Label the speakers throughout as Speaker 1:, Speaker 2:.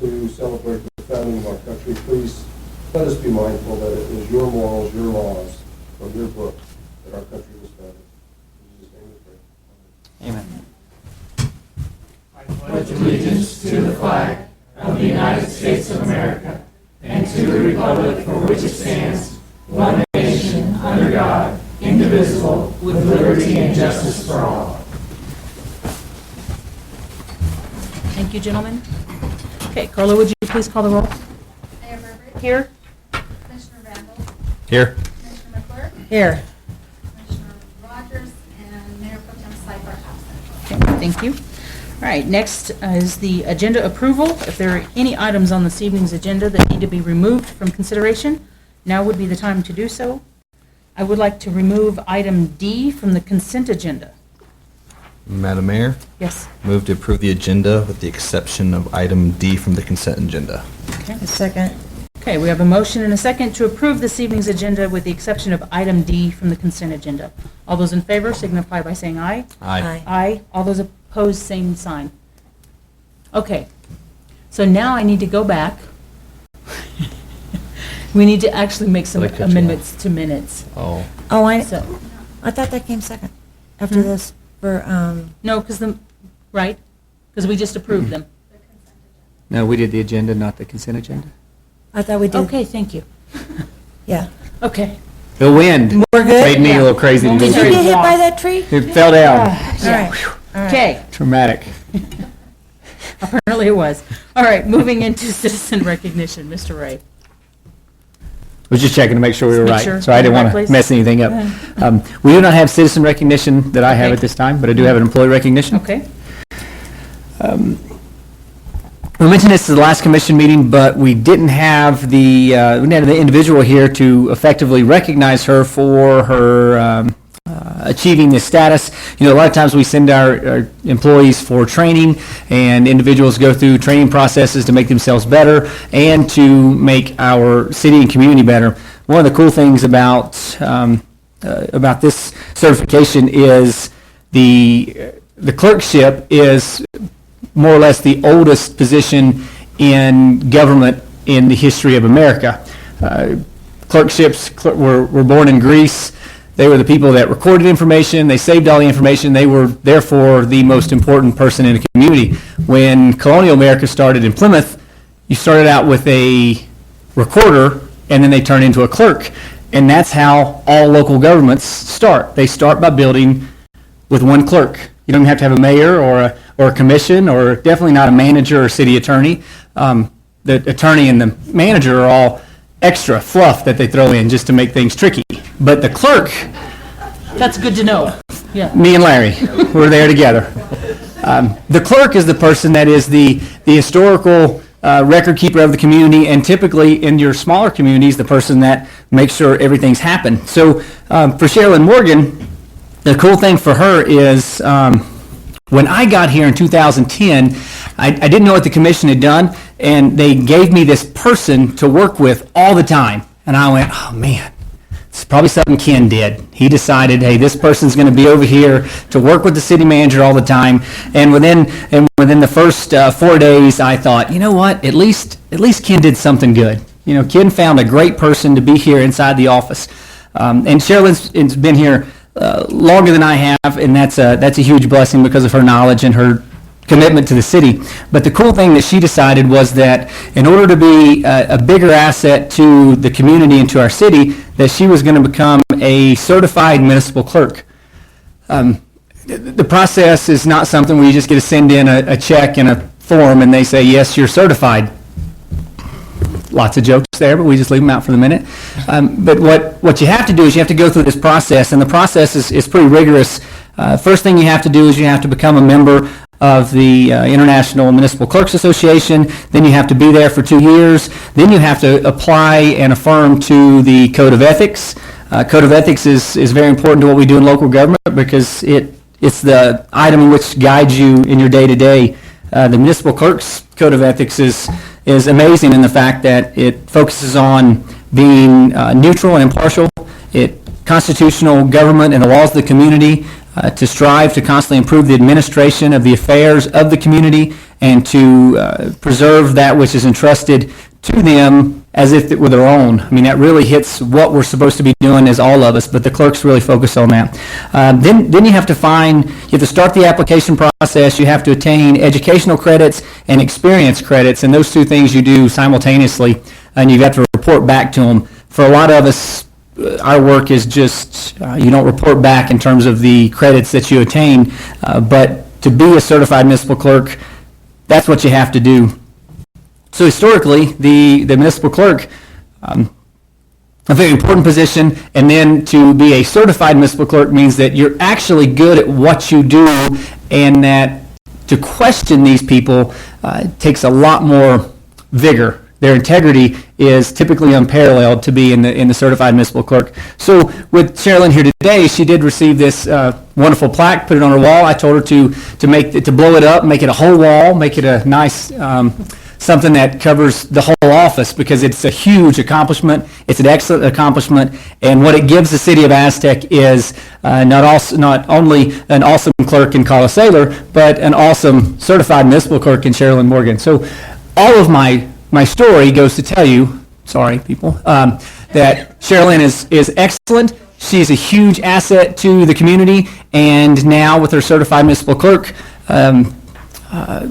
Speaker 1: to celebrate the founding of our country, please let us be mindful that it was your morals, your laws, from your book that our country was founded. In Jesus' name we pray.
Speaker 2: Amen.
Speaker 3: I pledge allegiance to the flag of the United States of America and to the republic for which it stands, one nation, under God, indivisible, with liberty and justice for all.
Speaker 4: Thank you, gentlemen. Okay, Carla, would you please call the roll?
Speaker 5: Mayor Burbridge?
Speaker 4: Here.
Speaker 5: Commissioner Randall?
Speaker 2: Here.
Speaker 5: Commissioner McClure?
Speaker 4: Here.
Speaker 5: Commissioner Rogers? And Mayor Pro Tem Sypher absent.
Speaker 4: Okay, thank you. All right, next is the agenda approval. If there are any items on this evening's agenda that need to be removed from consideration, now would be the time to do so. I would like to remove item D from the consent agenda.
Speaker 2: Madam Mayor,
Speaker 4: Yes.
Speaker 2: move to approve the agenda with the exception of item D from the consent agenda.
Speaker 4: Okay.
Speaker 6: A second.
Speaker 4: Okay, we have a motion and a second to approve this evening's agenda with the exception of item D from the consent agenda. All those in favor signify by saying aye.
Speaker 6: Aye.
Speaker 4: Aye. All those opposed, same sign. Okay, so now I need to go back. We need to actually make some
Speaker 2: Did I cut you
Speaker 4: amendments to minutes.
Speaker 2: Oh.
Speaker 6: Oh, I
Speaker 4: So,
Speaker 6: thought that came second, after this, for,
Speaker 4: no, because right? Because we just approved them.
Speaker 7: No, we did the agenda, not the consent agenda.
Speaker 6: I thought we did.
Speaker 4: Okay, thank you.
Speaker 6: Yeah.
Speaker 4: Okay.
Speaker 7: The wind
Speaker 6: We're good?
Speaker 7: made me a little crazy.
Speaker 4: Won't
Speaker 6: Did
Speaker 4: be
Speaker 6: you
Speaker 4: very
Speaker 6: get hit
Speaker 4: long.
Speaker 6: by that tree?
Speaker 7: It fell down.
Speaker 6: All right. All right.
Speaker 4: Okay,
Speaker 7: Traumatic.
Speaker 4: apparently it was. All right, moving into citizen recognition, Mr. Ray.
Speaker 7: Was just checking to make sure we were
Speaker 4: Make
Speaker 7: right.
Speaker 4: sure
Speaker 7: So I didn't
Speaker 4: we're in
Speaker 7: want
Speaker 4: the right
Speaker 7: to
Speaker 4: place.
Speaker 7: mess anything up. We do not have citizen recognition that I have
Speaker 4: Okay.
Speaker 7: at this time, but I do have an employee recognition.
Speaker 4: Okay.
Speaker 7: We mentioned this at the last commission meeting, but we didn't have the individual here to effectively recognize her for her achieving this status. You know, a lot of times we send our employees for training, and individuals go through training processes to make themselves better and to make our city and community better. One of the cool things about this certification is the clerkship is more or less the oldest position in government in the history of America. Clerkships were born in Greece. They were the people that recorded information. They saved all the information. They were therefore the most important person in a community. When colonial America started in Plymouth, you started out with a recorder, and then they turned into a clerk. And that's how all local governments start. They start by building with one clerk. You don't have to have a mayor or a commission, or definitely not a manager or city attorney. The attorney and the manager are all extra fluff that they throw in just to make things tricky. But the clerk,
Speaker 4: That's good to know. Yeah.
Speaker 7: me and Larry, we're there together. The clerk is the person that is the historical record keeper of the community, and typically in your smaller communities, the person that makes sure everything's happened. So for Sherilyn Morgan, the cool thing for her is when I got here in 2010, I didn't know what the commission had done, and they gave me this person to work with all the time. And I went, oh man, it's probably something Ken did. He decided, hey, this person's going to be over here to work with the city manager all the time. And within the first 4 days, I thought, you know what? At least Ken did something good. You know, Ken found a great person to be here inside the office. And Sherilyn's been here longer than I have, and that's a huge blessing because of her knowledge and her commitment to the city. But the cool thing that she decided was that in order to be a bigger asset to the community and to our city, that she was going to become a certified municipal clerk. The process is not something where you just get to send in a check and a form and they say, yes, you're certified. Lots of jokes there, but we just leave them out for the minute. But what you have to do is you have to go through this process, and the process is pretty rigorous. First thing you have to do is you have to become a member of the International Municipal Clerks Association. Then you have to be there for 2 years. Then you have to apply and affirm to the Code of Ethics. Code of Ethics is very important to what we do in local government because it's the item which guides you in your day-to-day. The Municipal Clerks Code of Ethics is amazing in the fact that it focuses on being neutral and impartial. Constitutional government and the laws of the community to strive to constantly improve the administration of the affairs of the community and to preserve that which is entrusted to them as if it were their own. I mean, that really hits what we're supposed to be doing as all of us, but the clerks really focus on that. Then you have to start the application process, you have to attain educational credits and experience credits, and those two things you do simultaneously, and you've got to report back to them. For a lot of us, our work is just, you don't report back in terms of the credits that you attain, but to be a certified municipal clerk, that's what you have to do. So historically, the municipal clerk, a very important position, and then to be a certified municipal clerk means that you're actually good at what you do, and that to question these people takes a lot more vigor. Their integrity is typically unparalleled to be in the certified municipal clerk. So with Sherilyn here today, she did receive this wonderful plaque, put it on her wall. I told her to blow it up, make it a whole wall, make it a nice something that covers the whole office, because it's a huge accomplishment. It's an excellent accomplishment, and what it gives the city of Aztec is not only an awesome clerk in Carla Saylor, but an awesome certified municipal clerk in Sherilyn Morgan. So all of my story goes to tell you, sorry people, that Sherilyn is excellent. She's a huge asset to the community, and now with her certified municipal clerk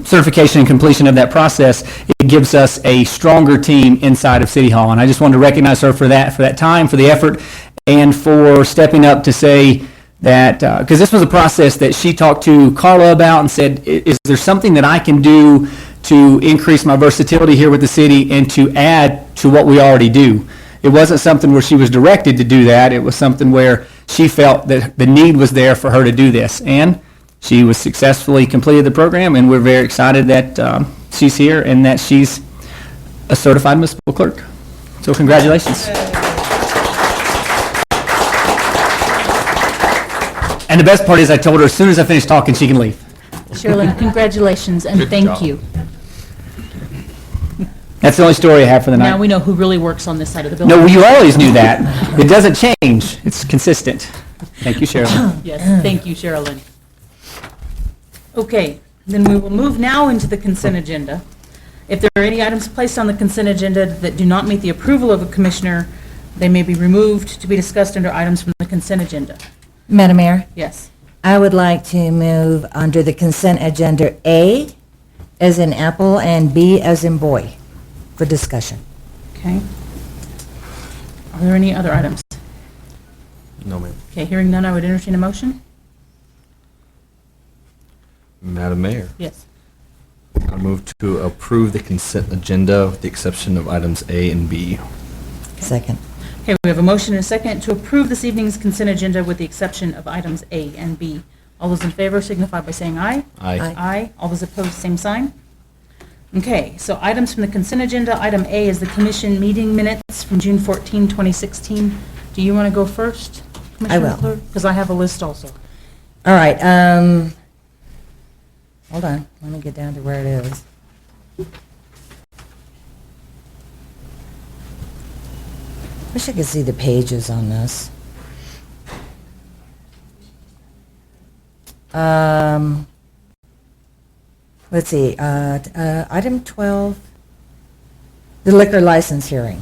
Speaker 7: certification and completion of that process, it gives us a stronger team inside of City Hall. And I just wanted to recognize her for that time, for the effort, and for stepping up to say that, because this was a process that she talked to Carla about and said, is there something that I can do to increase my versatility here with the city and to add to what we already do? It wasn't something where she was directed to do that. It was something where she felt that the need was there for her to do this. And she was successfully completed the program, and we're very excited that she's here and that she's a certified municipal clerk. So congratulations. And the best part is I told her as soon as I finish talking, she can leave.
Speaker 4: Sherilyn, congratulations and thank you.
Speaker 7: That's the only story I have for the night.
Speaker 4: Now we know who really works on this side of the building.
Speaker 7: No, you always knew that. It doesn't change. It's consistent. Thank you, Sherilyn.
Speaker 4: Yes, thank you, Sherilyn. Okay, then we will move now into the consent agenda. If there are any items placed on the consent agenda that do not meet the approval of a commissioner, they may be removed to be discussed under items from the consent agenda.
Speaker 6: Madam Mayor,
Speaker 4: Yes.
Speaker 6: I would like to move under the consent agenda A as in apple and B as in boy for discussion.
Speaker 4: Okay. Are there any other items?
Speaker 2: No, ma'am.
Speaker 4: Okay, hearing none, I would entertain a motion.
Speaker 2: Madam Mayor,
Speaker 4: Yes.
Speaker 2: I move to approve the consent agenda with the exception of items A and B.
Speaker 6: Second.
Speaker 4: Okay, we have a motion and a second to approve this evening's consent agenda with the exception of items A and B. All those in favor signify by saying aye.
Speaker 2: Aye.
Speaker 4: Aye. All those opposed, same sign. Okay, so items from the consent agenda. Item A is the commission meeting minutes from June 14, 2016. Do you want to go first, Commissioner
Speaker 6: will.
Speaker 4: Clerk? Because I have a list also.
Speaker 6: All right, hold on, let me get down to where it is. Wish I could see the pages on this. Let's see, item 12, the liquor license hearing.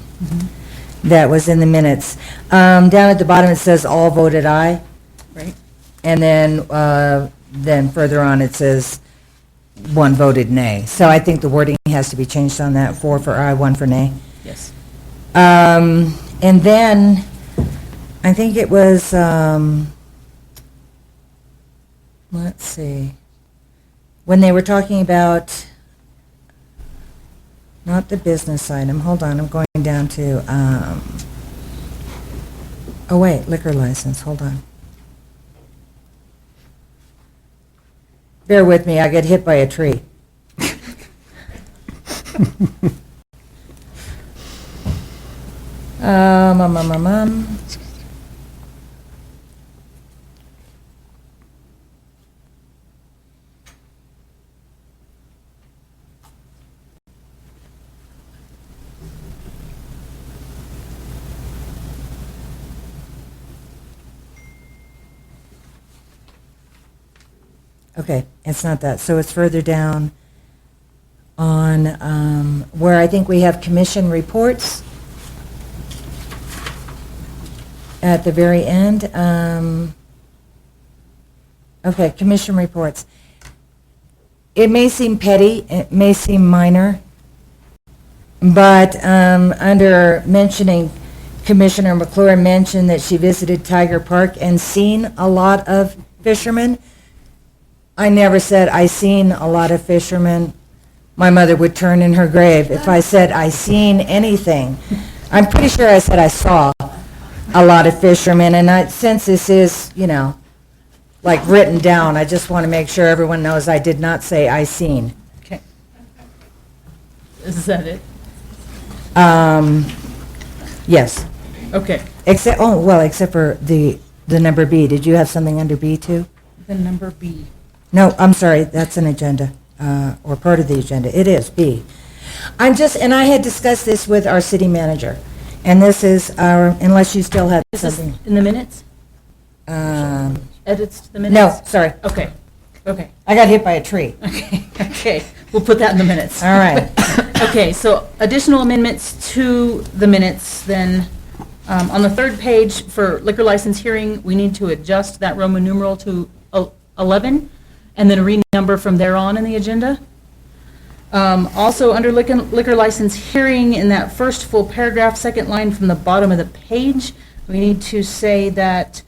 Speaker 6: That was in the minutes. Down at the bottom, it says all voted aye.
Speaker 4: Right?
Speaker 6: And then further on, it says one voted nay. So I think the wording has to be changed on that, 4 for aye, 1 for nay.
Speaker 4: Yes.
Speaker 6: And then, I think it was, let's see, when they were talking about, not the business item, hold on, I'm going down to, oh wait, liquor license, hold on. Bear with me, I get hit by a tree. Okay, it's not that. So it's further down. on where I think we have commission reports at the very end. Okay, commission reports. It may seem petty, it may seem minor, but under mentioning, Commissioner McClure mentioned that she visited Tiger Park and seen a lot of fishermen. I never said I seen a lot of fishermen. My mother would turn in her grave if I said I seen anything. I'm pretty sure I said I saw a lot of fishermen, and since this is, like written down, I just want to make sure everyone knows I did not say I seen.
Speaker 4: Okay. Is that it?
Speaker 6: Yes.
Speaker 4: Okay.
Speaker 6: Except for the number B. Did you have something under B too?
Speaker 4: The number B.
Speaker 6: No, I'm sorry, that's an agenda, or part of the agenda. It is B. And I had discussed this with our city manager, and this is unless you still have
Speaker 4: Is this
Speaker 6: something.
Speaker 4: in the minutes? Edits to the minutes?
Speaker 6: No, sorry,
Speaker 4: Okay. Okay.
Speaker 6: I got hit by a tree.
Speaker 4: Okay. We'll put that in the minutes.
Speaker 6: All right.
Speaker 4: Okay, so additional amendments to the minutes, then, on the third page for liquor license hearing, we need to adjust that Roman numeral to 11, and then a renumber from there on in the agenda. Also, under liquor license hearing, in that first full paragraph, second line from the bottom of the page, we need to say that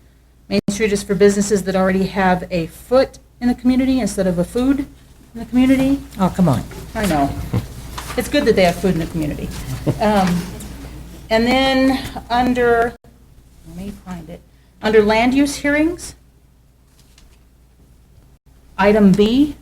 Speaker 4: Main Street is for businesses that already have a foot in the community instead of a food in the community.
Speaker 6: Oh, come on.
Speaker 4: I know. It's good that they have food in the community. And then under, let me find it, under land use hearings, item B,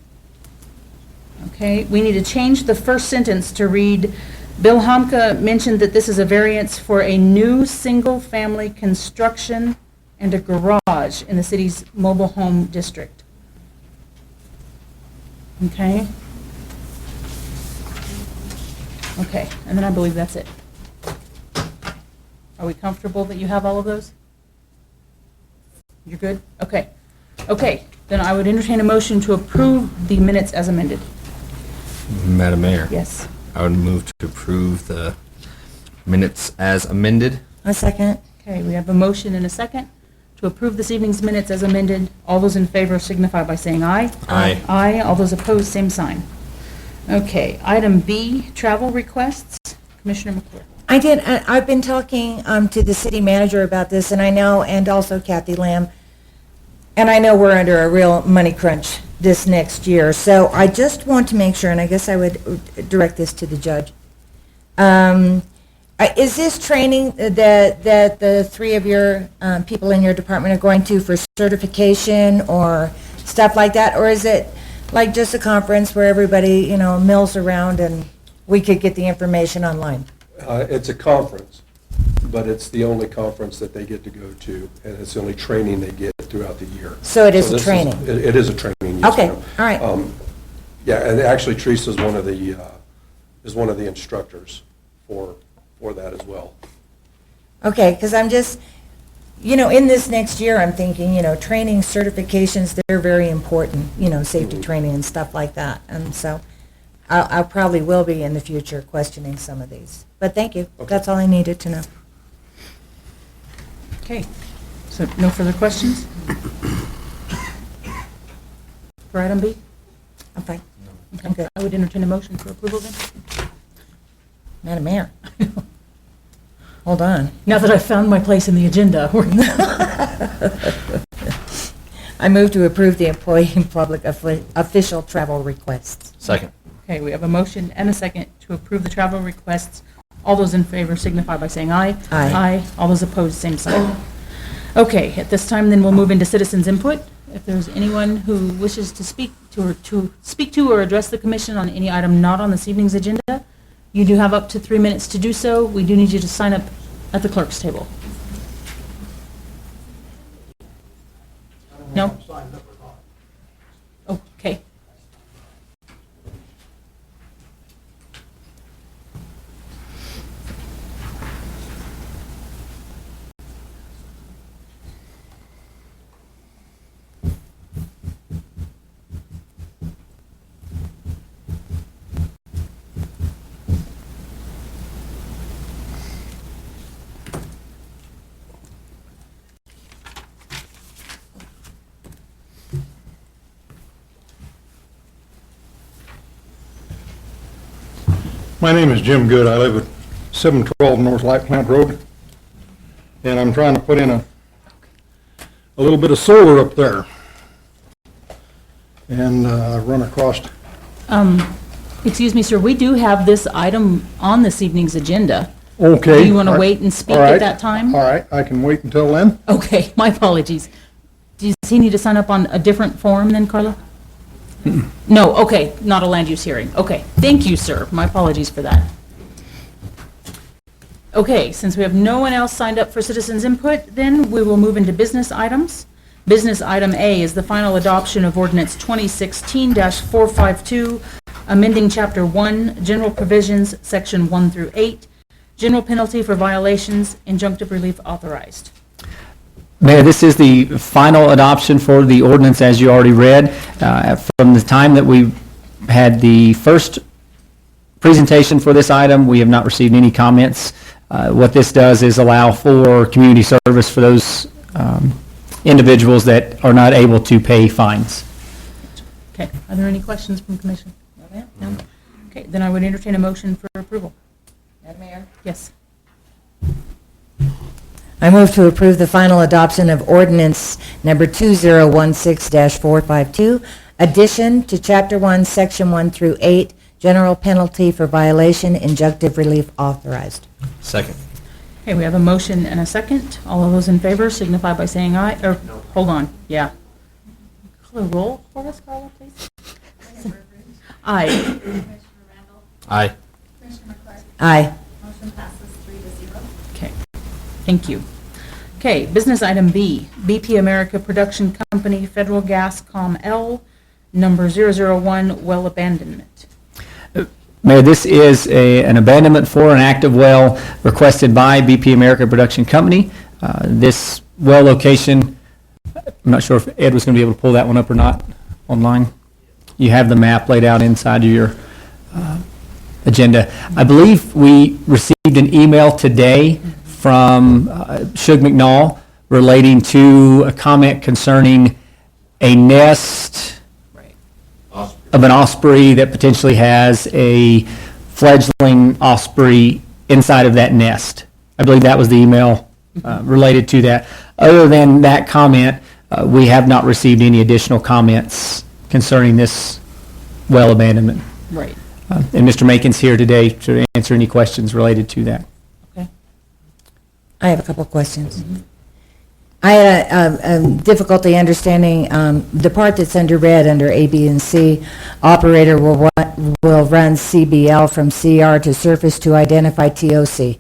Speaker 4: okay, we need to change the first sentence to read, Bill Homka mentioned that this is a variance for a new single-family construction and a garage in the city's mobile home district. Okay? Okay, and then I believe that's it. Are we comfortable that you have all of those? You're good? Okay. Okay, then I would entertain a motion to approve the minutes as amended.
Speaker 2: Madam Mayor.
Speaker 4: Yes.
Speaker 2: I would move to approve the minutes as amended.
Speaker 6: A second.
Speaker 4: Okay, we have a motion and a second to approve this evening's minutes as amended. All those in favor signify by saying aye.
Speaker 2: Aye.
Speaker 4: Aye. All those opposed, same sign. Okay, item B, travel requests. Commissioner McClure.
Speaker 6: I've been talking to the city manager about this, and I know, and also Kathy Lamb, and I know we're under a real money crunch this next year, so I just want to make sure, and I guess I would direct this to the judge. Is this training that the three of your people in your department are going to for certification or stuff like that, or is it like just a conference where everybody, mills around and we could get the information online?
Speaker 1: It's a conference, but it's the only conference that they get to go to, and it's the only training they get throughout the year.
Speaker 6: So it is a
Speaker 1: this
Speaker 6: training?
Speaker 1: It is a training, yes,
Speaker 6: Okay,
Speaker 1: ma'am.
Speaker 6: all right.
Speaker 1: Yeah, and actually Teresa is one of the instructors for that as well.
Speaker 6: Okay, because I'm just, in this next year, I'm thinking, training certifications, they're very important, safety training and stuff like that. And so I probably will be in the future questioning some of these. But thank you.
Speaker 1: Okay.
Speaker 6: That's all I needed to know.
Speaker 4: Okay, so no further questions? For item B?
Speaker 6: I'm fine.
Speaker 4: Okay.
Speaker 6: good.
Speaker 4: I would entertain a motion for approval then.
Speaker 6: Madam Mayor. Hold on.
Speaker 4: Now that I've found my place in the agenda.
Speaker 6: I move to approve the employee and public official travel requests.
Speaker 2: Second.
Speaker 4: Okay, we have a motion and a second to approve the travel requests. All those in favor signify by saying aye.
Speaker 6: Aye.
Speaker 4: Aye. All those opposed, same sign. Okay, at this time, then we'll move into citizens' input. If there's anyone who wishes to speak to or address the commission on any item not on this evening's agenda, you do have up to 3 minutes to do so. We do need you to sign up at the clerk's table. No? Okay.
Speaker 8: My name is Jim Good. I live at 712 North Light Plant Road, and I'm trying to put in a little bit of solar up there. And run across,
Speaker 4: Excuse me, sir, we do have this item on this evening's agenda.
Speaker 8: okay.
Speaker 4: Do you want to wait and speak
Speaker 8: All right.
Speaker 4: at that time?
Speaker 8: All right, I can wait until then.
Speaker 4: Okay, my apologies. Does he need to sign up on a different form then, Carla? No, okay, not a land use hearing. Okay, thank you, sir. My apologies for that. Okay, since we have no one else signed up for citizens' input, then we will move into business items. Business item A is the final adoption of ordinance 2016-452, amending Chapter 1, General Provisions, Section 1 through 8, General Penalty for Violations, Injunctive Relief Authorized.
Speaker 7: Mayor, this is the final adoption for the ordinance, as you already read. From the time that we had the first presentation for this item, we have not received any comments. What this does is allow for community service for those individuals that are not able to pay fines.
Speaker 4: Okay, are there any questions from the commission? No? Okay, then I would entertain a motion for approval.
Speaker 6: Madam Mayor?
Speaker 4: Yes.
Speaker 6: I move to approve the final adoption of ordinance number 2016-452, addition to Chapter 1, Section 1 through 8, general penalty for violation, injunctive relief authorized.
Speaker 2: Second.
Speaker 4: Okay, we have a motion and a second. All of those in favor signify by saying aye, or, hold on, yeah. Call a roll for us, Carla, please. Aye.
Speaker 5: Commissioner Randall?
Speaker 2: Aye.
Speaker 5: Commissioner McClarty?
Speaker 6: Aye.
Speaker 5: Motion passes 3-0.
Speaker 4: Okay, thank you. Okay, business item B, BP America Production Company, Federal Gas Com L, number 001, well abandonment.
Speaker 7: Mayor, this is an abandonment for an active well requested by BP America Production Company. This well location, I'm not sure if Ed was going to be able to pull that one up or not online. You have the map laid out inside of your agenda. I believe we received an email today from Shug McNall relating to a comment concerning a nest of an osprey that potentially has a fledgling osprey inside of that nest. I believe that was the email related to that. Other than that comment, we have not received any additional comments concerning this well abandonment.
Speaker 4: Right.
Speaker 7: And Mr. Makin's here today to answer any questions related to that.
Speaker 4: Okay.
Speaker 6: I have a couple of questions. I had a difficulty understanding the part that's under red, under A, B, and C. Operator will run CBL from CR to surface to identify TOC.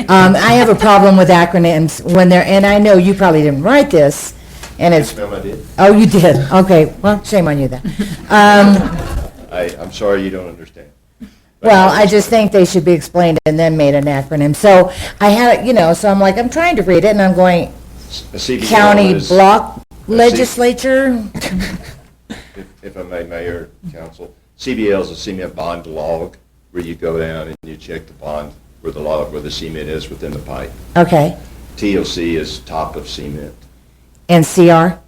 Speaker 6: I have a problem with acronyms when they're, and I know you probably didn't write this, and it's...
Speaker 9: Yes, ma'am, I did.
Speaker 6: Oh, you did? Okay, well, shame on you then.
Speaker 9: I'm sorry you don't understand.
Speaker 6: Well, I just think they should be explained and then made an acronym. So I had, so I'm like, I'm trying to read it, and I'm going,
Speaker 9: A CBL
Speaker 6: county
Speaker 9: is-
Speaker 6: block
Speaker 9: C-
Speaker 6: legislature?
Speaker 9: If I may, Mayor, Council, CBL is a cement bond log where you go down and you check the bond where the log, where the cement is within the pipe.
Speaker 6: Okay,
Speaker 9: TOC is top of cement.
Speaker 6: and CR?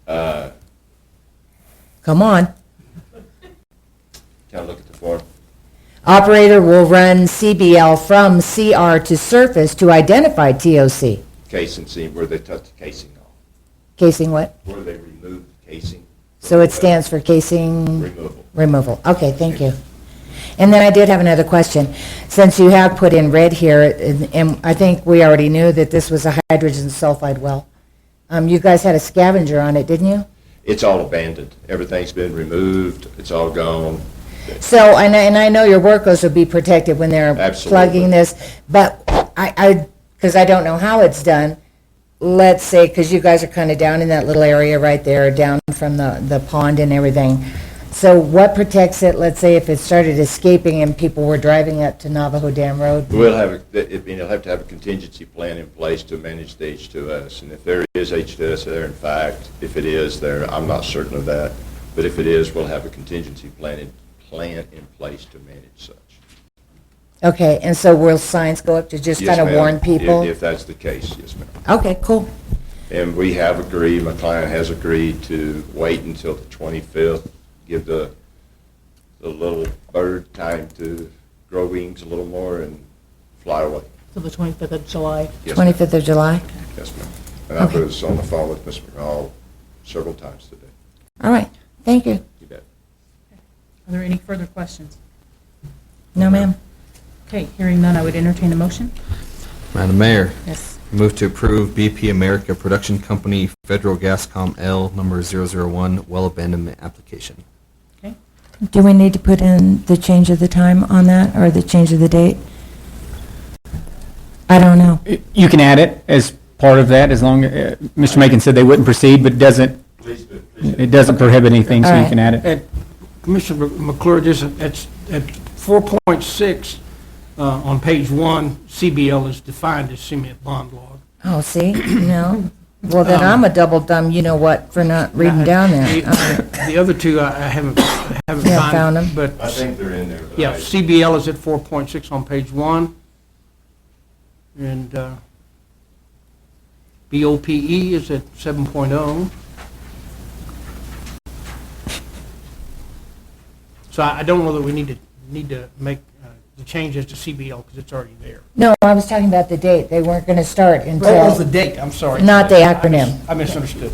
Speaker 9: Uh,
Speaker 6: Come on.
Speaker 9: Can I look at the form?
Speaker 6: Operator will run CBL from CR to surface to identify TOC.
Speaker 9: Casing seam, where they touch the casing off,
Speaker 6: Casing what?
Speaker 9: where they remove the casing.
Speaker 6: So it stands for casing
Speaker 9: Removal.
Speaker 6: removal. Okay, thank you. And then I did have another question. Since you have put in red here, and I think we already knew that this was a hydrogen sulfide well, you guys had a scavenger on it, didn't you?
Speaker 9: It's all abandoned. Everything's been removed. It's all gone.
Speaker 6: So, and I know your workers will be protected when they're
Speaker 9: Absolutely.
Speaker 6: plugging this, but because I don't know how it's done, let's say, because you guys are kind of down in that little area right there, down from the pond and everything. So what protects it, let's say, if it started escaping and people were driving up to Navajo Dam Road?
Speaker 9: We'll have, you'll have to have a contingency plan in place to manage the H2S. And if there is H2S there, in fact, if it is there, I'm not certain of that. But if it is, we'll have a contingency plan in place to manage such.
Speaker 6: Okay, and so will signs go up to just
Speaker 9: Yes,
Speaker 6: kind of
Speaker 9: ma'am.
Speaker 6: warn people?
Speaker 9: If that's the case, yes, ma'am.
Speaker 6: Okay, cool.
Speaker 9: And we have agreed, my client has agreed to wait until the 25th, give the the little bird time to grow wings a little more and fly away.
Speaker 4: Till the 25th of July.
Speaker 9: Yes, ma'am.
Speaker 6: 25th of July?
Speaker 9: Yes, ma'am. And I was on the phone with Ms. McCall several times today.
Speaker 6: All right, thank you.
Speaker 9: You bet.
Speaker 4: Are there any further questions?
Speaker 6: No, ma'am.
Speaker 4: Okay, hearing none, I would entertain a motion.
Speaker 2: Madam Mayor,
Speaker 4: Yes.
Speaker 2: move to approve BP America Production Company Federal Gascom L number 001 well abandonment application.
Speaker 4: Okay.
Speaker 6: Do we need to put in the change of the time on that, or the change of the date? I don't know.
Speaker 7: You can add it as part of that, as long, Mr. Macon said they wouldn't proceed, but
Speaker 9: Please do.
Speaker 7: it doesn't prohibit anything, so
Speaker 6: All
Speaker 7: you
Speaker 6: right.
Speaker 7: can add it.
Speaker 3: At Commissioner McClure, just at 4.6, on page 1, CBL is defined as cement bond log.
Speaker 6: Oh, see, no. Well, then I'm a double dumb, you know what, for not reading down there. All right.
Speaker 3: The other two, I haven't
Speaker 6: Yeah, found them.
Speaker 3: But,
Speaker 9: I think they're in there. But
Speaker 3: yeah, CBL is at 4.6 on page 1. And BOPE is at 7.0. So I don't know that we need to make the changes to CBL because it's already there.
Speaker 6: No, I was talking about the date. They weren't going to start
Speaker 3: What was the
Speaker 6: until,
Speaker 3: date? I'm sorry.
Speaker 6: Not the acronym.
Speaker 3: I misunderstood.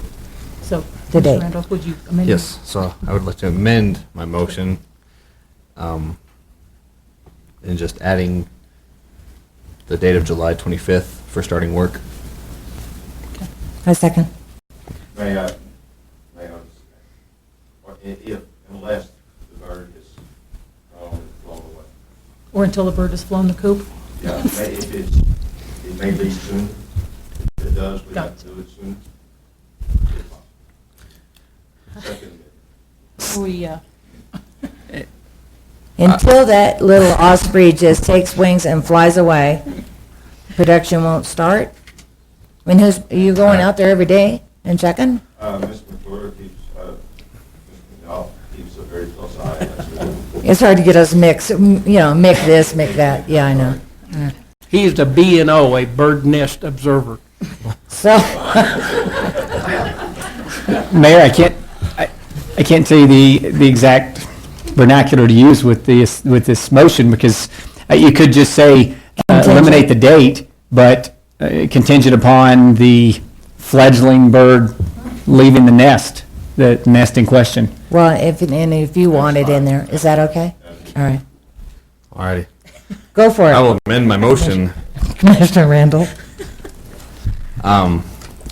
Speaker 4: So,
Speaker 6: The date.
Speaker 4: Mr. Randolph, would you amend?
Speaker 2: Yes, so I would like to amend my motion, and just adding the date of July 25th for starting work.
Speaker 6: a second.
Speaker 9: May I, unless the bird is flown away.
Speaker 4: Or until the bird has flown the coop?
Speaker 9: Yeah, it may be soon. If it does, we have to do it soon. If possible. Second,
Speaker 4: We,
Speaker 6: Until that little osprey just takes wings and flies away, production won't start? I mean, are you going out there every day and checking?
Speaker 9: Ms. McClure keeps, Mr. McDowell keeps a very close eye. That's
Speaker 6: It's hard to get us mixed, make this, make that, yeah, I know.
Speaker 3: He is a B&O, a bird nest observer.
Speaker 6: So,
Speaker 7: Mayor, I can't tell you the exact vernacular to use with this motion, because you could just say eliminate the date, but contingent upon the fledgling bird leaving the nest in question.
Speaker 6: well, if you want it in there, is that okay? All right,
Speaker 2: Alrighty.
Speaker 6: go for
Speaker 2: I
Speaker 6: it,
Speaker 2: will amend my motion,
Speaker 6: Commissioner Randall.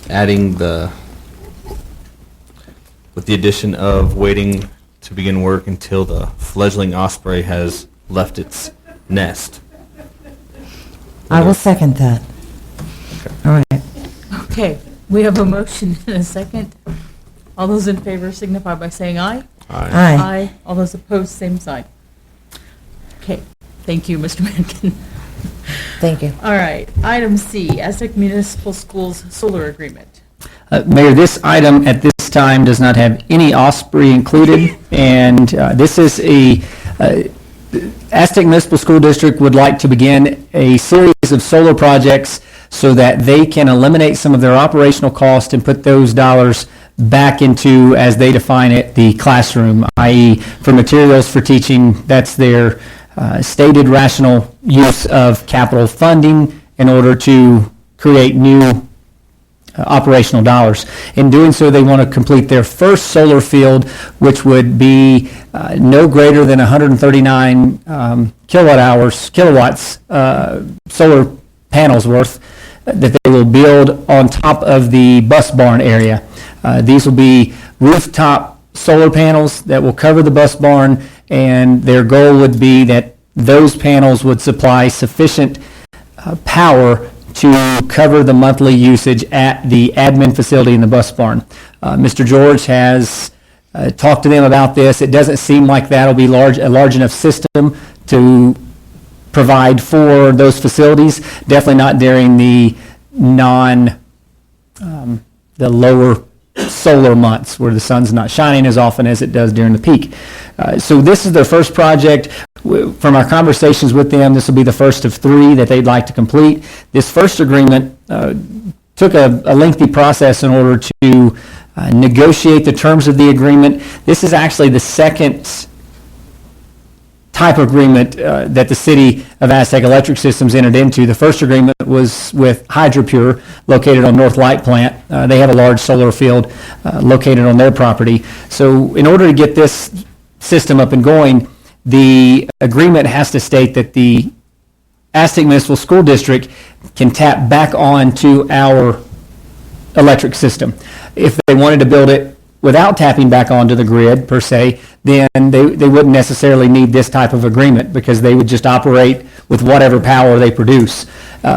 Speaker 2: adding with the addition of waiting to begin work until the fledgling osprey has left its nest.
Speaker 6: I will second that. All right.
Speaker 4: okay, we have a motion and a second. All those in favor signify by saying aye.
Speaker 6: Aye.
Speaker 4: All those opposed, same sign. Okay, thank you, Mr. Mankin.
Speaker 6: Thank you.
Speaker 4: All right, item C, Aztec Municipal Schools Solar Agreement.
Speaker 7: Mayor, this item at this time does not have any osprey included, and this is Aztec Municipal School District would like to begin a series of solar projects so that they can eliminate some of their operational costs and put those dollars back into, as they define it, the classroom, i.e. for materials for teaching. That's their stated rational use of capital funding in order to create new operational dollars. In doing so, they want to complete their first solar field, which would be no greater than 139 kilowatts solar panels worth that they will build on top of the bus barn area. These will be rooftop solar panels that will cover the bus barn, and their goal would be that those panels would supply sufficient power to cover the monthly usage at the admin facility in the bus barn. Mr. George has talked to them about this. It doesn't seem like that'll be a large enough system to provide for those facilities. Definitely not during the the lower solar months where the sun's not shining as often as it does during the peak. So this is their first project. From our conversations with them, this will be the first of 3 that they'd like to complete. This first agreement took a lengthy process in order to negotiate the terms of the agreement. This is actually the second type of agreement that the city of Aztec Electric Systems entered into. The first agreement was with HydroPure, located on North Light Plant. They have a large solar field located on their property. So in order to get this system up and going, the agreement has to state that the Aztec Municipal School District can tap back onto our electric system. If they wanted to build it without tapping back onto the grid, per se, then they wouldn't necessarily need this type of agreement, because they would just operate with whatever power they produce.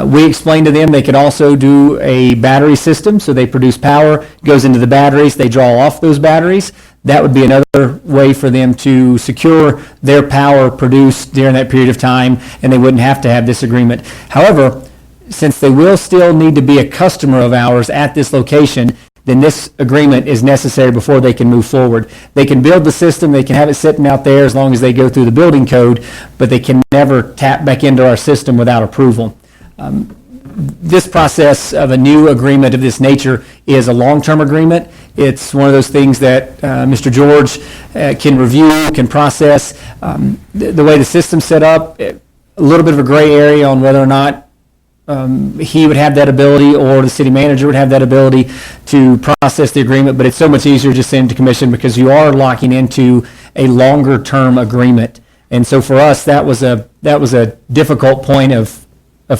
Speaker 7: We explained to them they could also do a battery system, so they produce power, goes into the batteries, they draw off those batteries. That would be another way for them to secure their power produced during that period of time, and they wouldn't have to have this agreement. However, since they will still need to be a customer of ours at this location, then this agreement is necessary before they can move forward. They can build the system, they can have it sitting out there as long as they go through the building code, but they can never tap back into our system without approval. This process of a new agreement of this nature is a long-term agreement. It's one of those things that Mr. George can review, can process. The way the system's set up, a little bit of a gray area on whether or not he would have that ability, or the city manager would have that ability to process the agreement, but it's so much easier to send to commission, because you are locking into a longer term agreement. And so for us, that was a difficult point of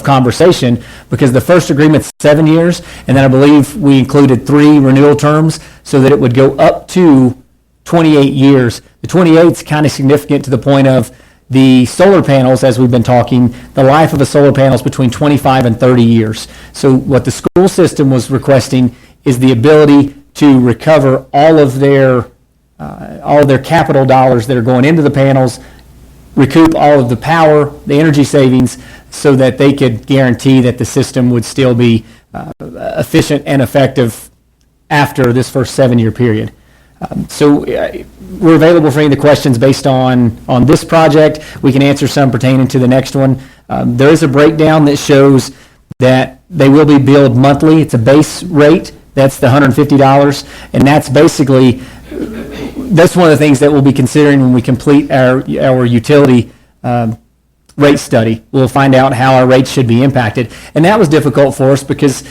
Speaker 7: conversation, because the first agreement's 7 years, and then I believe we included 3 renewal terms, so that it would go up to 28 years. The 28 is kind of significant to the point of the solar panels, as we've been talking, the life of a solar panel is between 25 and 30 years. So what the school system was requesting is the ability to recover all of their capital dollars that are going into the panels, recoup all of the power, the energy savings, so that they could guarantee that the system would still be efficient and effective after this first 7-year period. So we're available for any of the questions based on this project. We can answer some pertaining to the next one. There is a breakdown that shows that they will be billed monthly. It's a base rate. That's the $150. And that's basically, that's one of the things that we'll be considering when we complete our utility rate study. We'll find out how our rates should be impacted. And that was difficult for us because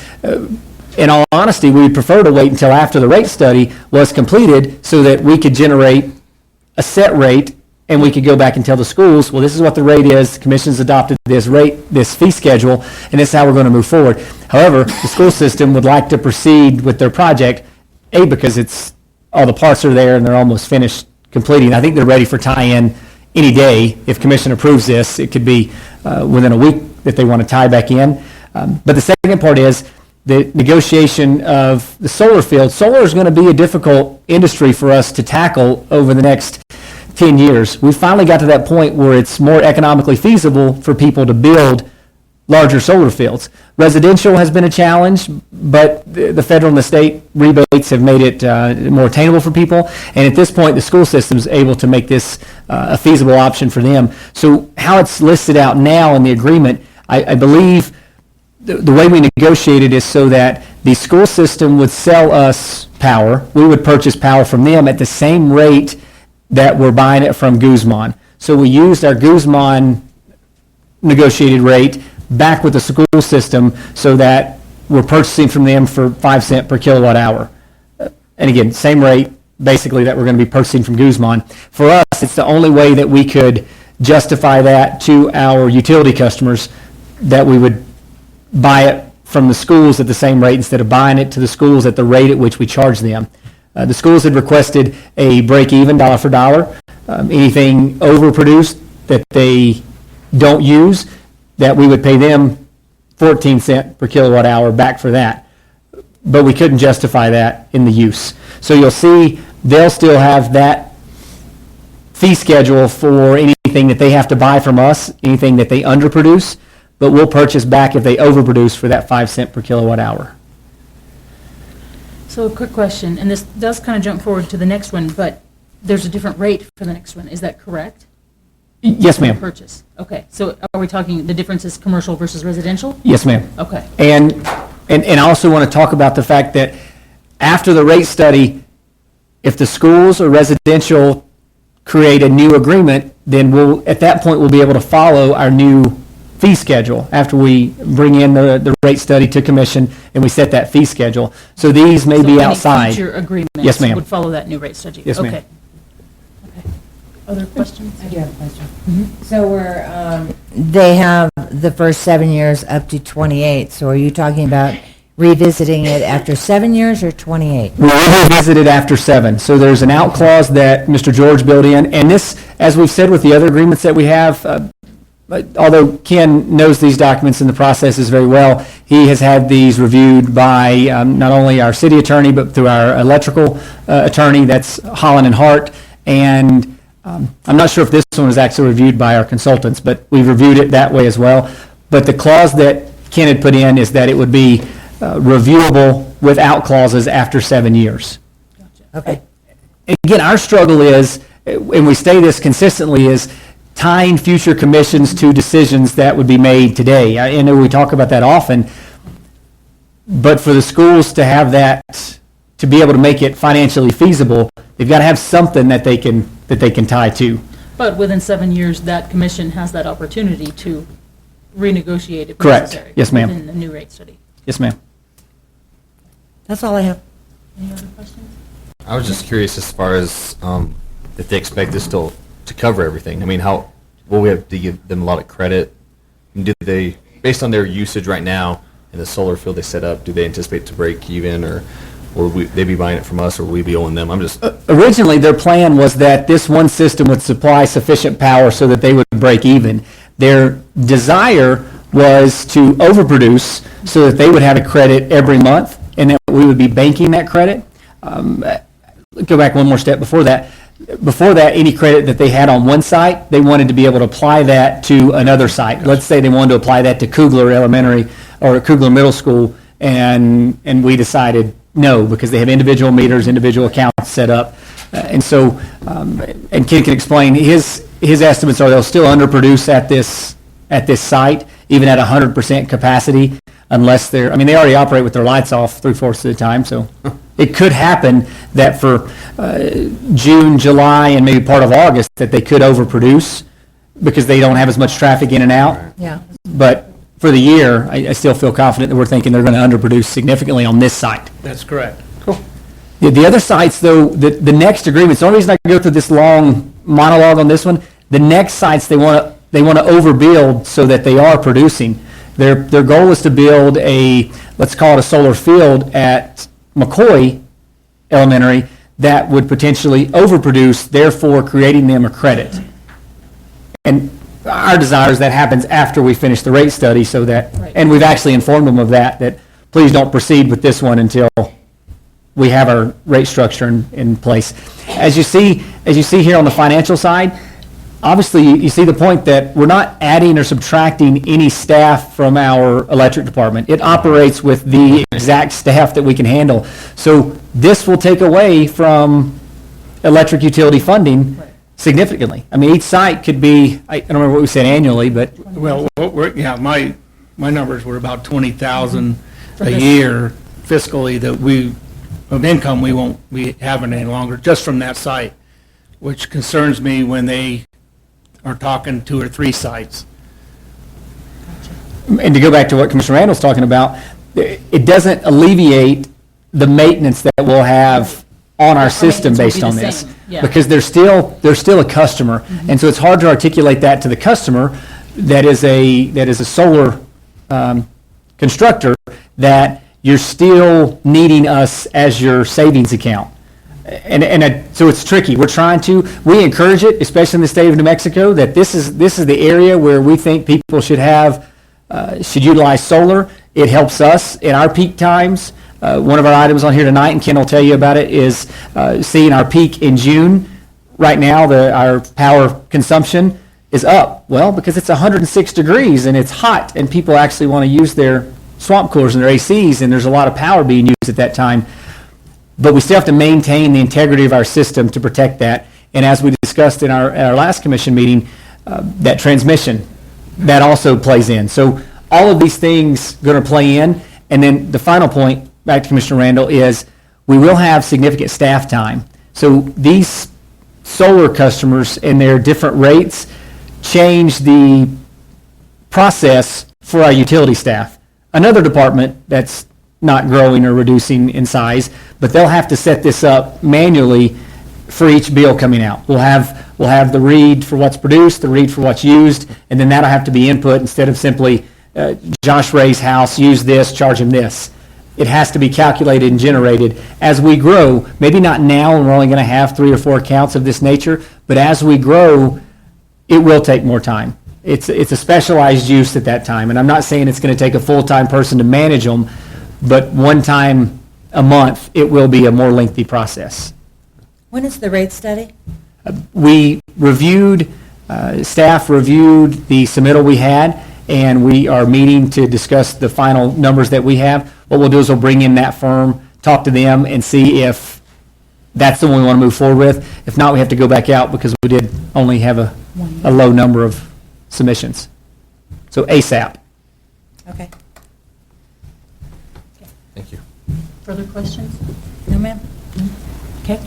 Speaker 7: in all honesty, we would prefer to wait until after the rate study was completed so that we could generate a set rate and we could go back and tell the schools, well, this is what the rate is, the commission's adopted this rate, this fee schedule, and this is how we're going to move forward. However, the school system would like to proceed with their project, because it's all the parts are there and they're almost finished completing. I think they're ready for tie-in any day. If commission approves this, it could be within a week that they want to tie back in. But the second part is the negotiation of the solar field. Solar is going to be a difficult industry for us to tackle over the next 10 years. We finally got to that point where it's more economically feasible for people to build larger solar fields. Residential has been a challenge, but the federal and the state rebates have made it more attainable for people. And at this point, the school system is able to make this a feasible option for them. So how it's listed out now in the agreement, I believe the way we negotiated is so that the school system would sell us power. We would purchase power from them at the same rate that we're buying it from Guzman. So we used our Guzman negotiated rate back with the school system so that we're purchasing from them for 5 cents per kilowatt hour. And again, same rate basically that we're going to be purchasing from Guzman. For us, it's the only way that we could justify that to our utility customers, that we would buy it from the schools at the same rate instead of buying it to the schools at the rate at which we charge them. The schools had requested a break-even dollar for dollar. Anything overproduced that they don't use, that we would pay them 14 cents per kilowatt hour back for that. But we couldn't justify that in the use. So you'll see they'll still have that fee schedule for anything that they have to buy from us, anything that they underproduce, but we'll purchase back if they overproduce for that 5 cents per kilowatt hour.
Speaker 4: So a quick question, and this does kind of jump forward to the next one, but there's a different rate for the next one. Is that correct?
Speaker 7: Yes, ma'am.
Speaker 4: Purchase. Okay. So are we talking the difference is commercial versus residential?
Speaker 7: Yes, ma'am.
Speaker 4: Okay.
Speaker 7: And I also want to talk about the fact that after the rate study, if the schools or residential create a new agreement, then at that point, we'll be able to follow our new fee schedule after we bring in the rate study to commission and we set that fee schedule. So these may be outside.
Speaker 4: So any future agreements
Speaker 7: Yes, ma'am.
Speaker 4: would follow that new rate study?
Speaker 7: Yes, ma'am.
Speaker 4: Okay. Okay. Other questions?
Speaker 6: I do have a question. So they have the first 7 years up to 28, so are you talking about revisiting it after 7 years or 28?
Speaker 7: We'll revisit it after 7. So there's an out clause that Mr. George built in, and this, as we've said with the other agreements that we have, although Ken knows these documents and the processes very well, he has had these reviewed by not only our city attorney, but through our electrical attorney, that's Holland and Hart, and I'm not sure if this one was actually reviewed by our consultants, but we've reviewed it that way as well. But the clause that Ken had put in is that it would be reviewable without clauses after 7 years.
Speaker 6: Okay.
Speaker 7: Again, our struggle is, and we say this consistently, is tying future commissions to decisions that would be made today. I know we talk about that often, but for the schools to have that, to be able to make it financially feasible, they've got to have something that they can tie to.
Speaker 4: But within 7 years, that commission has that opportunity to renegotiate if
Speaker 7: Correct.
Speaker 4: necessary.
Speaker 7: Yes, ma'am.
Speaker 4: Within the new rate study.
Speaker 7: Yes, ma'am.
Speaker 6: That's all I have.
Speaker 4: Any other questions?
Speaker 2: I was just curious as far as if they expect this still to cover everything. I mean, how will we have to give them a lot of credit? Do they, based on their usage right now in the solar field they set up, do they anticipate to break even, or will they be buying it from us, or will we be owing them? I'm just
Speaker 7: Originally, their plan was that this one system would supply sufficient power so that they would break even. Their desire was to overproduce so that they would have a credit every month, and that we would be banking that credit. Go back one more step before that. Before that, any credit that they had on one site, they wanted to be able to apply that to another site. Let's say they wanted to apply that to Kugler Elementary or Kugler Middle School, and we decided no, because they have individual meters, individual accounts set up. And so, and Ken can explain, his estimates are they'll still underproduce at this site, even at 100% capacity, unless they're, I mean, they already operate with their lights off 3/4 of the time, so it could happen that for June, July, and maybe part of August, that they could overproduce because they don't have as much traffic in and out.
Speaker 6: Yeah.
Speaker 7: But for the year, I still feel confident that we're thinking they're going to underproduce significantly on this site.
Speaker 3: That's correct.
Speaker 7: The other sites, though, the next agreements, the only reason I go through this long monologue on this one, the next sites, they want to overbuild so that they are producing. Their goal is to build let's call it a solar field at McCoy Elementary that would potentially overproduce, therefore creating them a credit. And our desire is that happens after we finish the rate study, so that, and we've actually informed them of that please don't proceed with this one until we have our rate structure in place. As you see here on the financial side, obviously you see the point that we're not adding or subtracting any staff from our electric department. It operates with the exact staff that we can handle. So this will take away from electric utility funding significantly. I mean, each site could be, I don't remember what we said annually, but
Speaker 3: Well, my numbers were about 20,000 a
Speaker 4: this-
Speaker 3: year fiscally of income we won't be having any longer, just from that site, which concerns me when they are talking 2 or 3 sites.
Speaker 7: and to go back to what Commissioner Randall's talking about, it doesn't alleviate the maintenance that we'll have on our system
Speaker 4: maintenance will
Speaker 7: based
Speaker 4: be the
Speaker 7: on this.
Speaker 4: same, yeah.
Speaker 7: Because they're still a customer. And so it's hard to articulate that to the customer that is a solar constructor, that you're still needing us as your savings account. So it's tricky. We encourage it, especially in the state of New Mexico, that this is the area where we think people should utilize solar. It helps us in our peak times. One of our items on here tonight, and Ken will tell you about it, is seeing our peak in June. Right now, our power consumption is up. Well, because it's 106 degrees and it's hot, and people actually want to use their swamp coolers and their ACs, and there's a lot of power being used at that time. But we still have to maintain the integrity of our system to protect that. And as we discussed in our last commission meeting, that transmission, that also plays in. So all of these things going to play in. And then the final point, back to Commissioner Randall, is we will have significant staff time. So these solar customers and their different rates change the process for our utility staff. Another department that's not growing or reducing in size, but they'll have to set this up manually for each bill coming out. We'll have the read for what's produced, the read for what's used, and then that'll have to be input instead of simply Josh Ray's house, use this, charge him this. It has to be calculated and generated. As we grow, maybe not now when we're only going to have 3 or 4 accounts of this nature, but as we grow, it will take more time. It's a specialized use at that time, and I'm not saying it's going to take a full-time person to manage them, but one time a month, it will be a more lengthy process.
Speaker 6: When is the rate study?
Speaker 7: We reviewed, staff reviewed the submittal we had, and we are meeting to discuss the final numbers that we have. What we'll do is we'll bring in that firm, talk to them, and see if that's the one we want to move forward with. If not, we have to go back out because we did only have a low number of submissions. So ASAP.
Speaker 6: Okay.
Speaker 2: Thank you.
Speaker 4: Further questions?
Speaker 6: No, ma'am?
Speaker 4: Okay.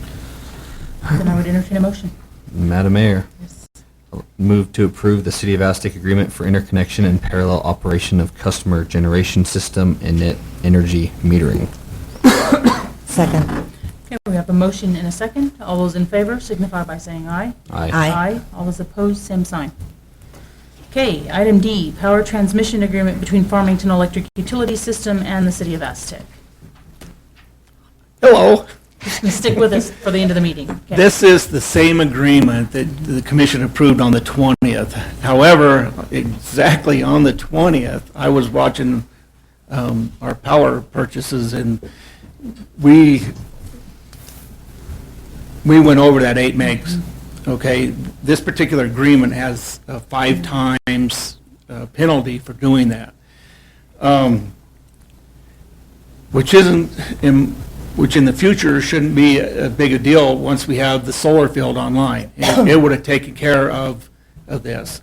Speaker 4: Then I would entertain a motion.
Speaker 2: Madam Mayor,
Speaker 4: Yes.
Speaker 2: I'll move to approve the City of Aztec agreement for interconnection and parallel operation of customer generation system and net energy metering.
Speaker 6: Second.
Speaker 4: Okay, we have a motion and a second. All those in favor signify by saying aye.
Speaker 2: Aye.
Speaker 6: Aye.
Speaker 4: All those opposed, same sign. Okay, item D, power transmission agreement between Farmington Electric Utility System and the City of Aztec.
Speaker 10: Hello.
Speaker 4: Just going to stick with us for the end of the meeting. Okay.
Speaker 10: This is the same agreement that the commission approved on the 20th. However, exactly on the 20th, I was watching our power purchases, and we went over that 8 megs. Okay, this particular agreement has a 5 times penalty for doing that, which in the future shouldn't be a big a deal once we have the solar field online. It would have taken care of this.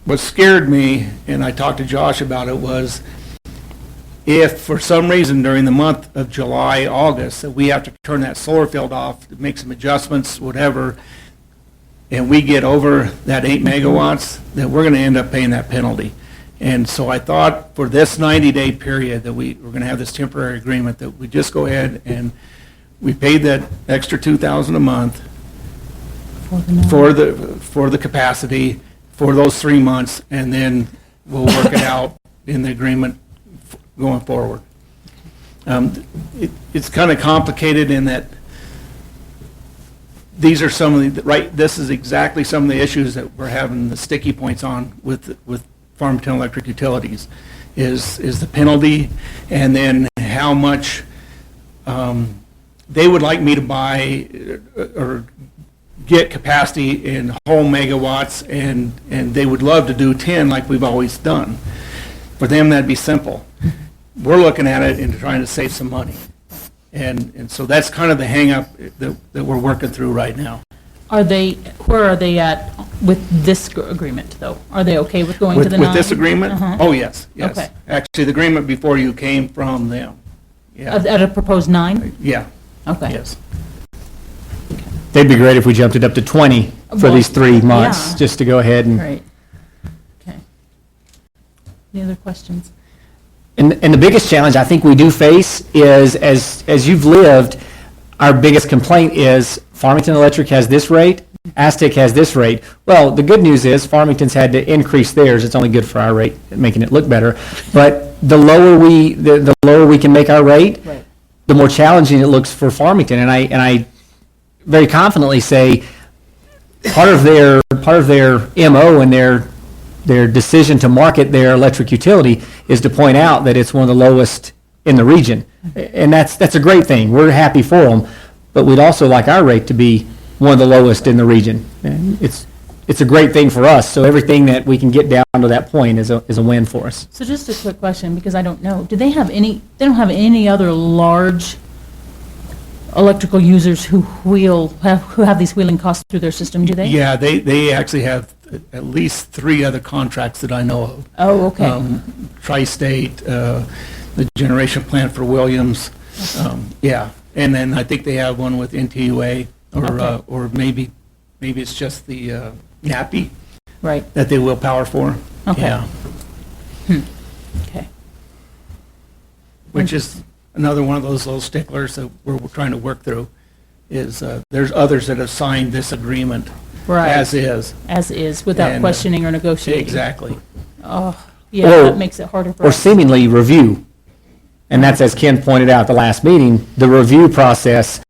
Speaker 10: What scared me, and I talked to Josh about it, was if for some reason during the month of July, August, that we have to turn that solar field off, make some adjustments, whatever, and we get over that 8 megawatts, that we're going to end up paying that penalty. And so I thought for this 90-day period that we're going to have this temporary agreement, that we just go ahead and we paid that extra $2,000 a month for the capacity for those 3 months, and then we'll work it out in the agreement going forward. It's kind of complicated in that these are some of this is exactly some of the issues that we're having the sticky points on with Farmington Electric Utilities, is the penalty, and then how much they would like me to buy or get capacity in whole megawatts, and they would love to do 10 like we've always done. For them, that'd be simple. We're looking at it and trying to save some money. And so that's kind of the hang-up that we're working through right now.
Speaker 4: Where are they at with this agreement, though? Are they okay with going to the 9?
Speaker 10: With this agreement?
Speaker 4: Uh-huh.
Speaker 10: Oh, yes, yes.
Speaker 4: Okay.
Speaker 10: Actually, the agreement before you came from them. Yeah,
Speaker 4: At a proposed 9?
Speaker 10: yeah,
Speaker 4: Okay.
Speaker 10: yes.
Speaker 7: They'd be great if we jumped it up to 20 for
Speaker 4: Well,
Speaker 7: these 3 months,
Speaker 4: yeah.
Speaker 7: just to go ahead and...
Speaker 4: Great. Okay. Any other questions?
Speaker 7: And the biggest challenge I think we do face is, as you've lived, our biggest complaint is Farmington Electric has this rate, Aztec has this rate. Well, the good news is Farmington's had to increase theirs. It's only good for our rate, making it look better. But the lower we can make our rate,
Speaker 4: Right.
Speaker 7: the more challenging it looks for Farmington. And I very confidently say part of their MO and their decision to market their electric utility is to point out that it's one of the lowest in the region. And that's a great thing. We're happy for them, but we'd also like our rate to be one of the lowest in the region. And it's a great thing for us, so everything that we can get down to that point is a win for us.
Speaker 4: So just a quick question, because I don't know. Do they have they don't have any other large electrical users who have these wheeling costs through their system, do they?
Speaker 10: Yeah, they actually have at least 3 other contracts that I know of.
Speaker 4: Oh, okay.
Speaker 10: Tri-State, the generation plant for Williams, yeah. And then I think they have one with NTUA
Speaker 4: Okay.
Speaker 10: or maybe it's just the nappy
Speaker 4: Right,
Speaker 10: that they will power for.
Speaker 4: Okay.
Speaker 10: Yeah.
Speaker 4: okay.
Speaker 10: Which is another one of those little sticklers that we're trying to work through, is there's others that have signed this agreement
Speaker 4: Right.
Speaker 10: as is.
Speaker 4: As is, without
Speaker 10: And,
Speaker 4: questioning or negotiating.
Speaker 10: Exactly.
Speaker 4: Oh, yeah,
Speaker 7: Or-
Speaker 4: that makes it harder for
Speaker 7: Or
Speaker 4: us.
Speaker 7: seemingly review. And that's, as Ken pointed out at the last meeting, the review process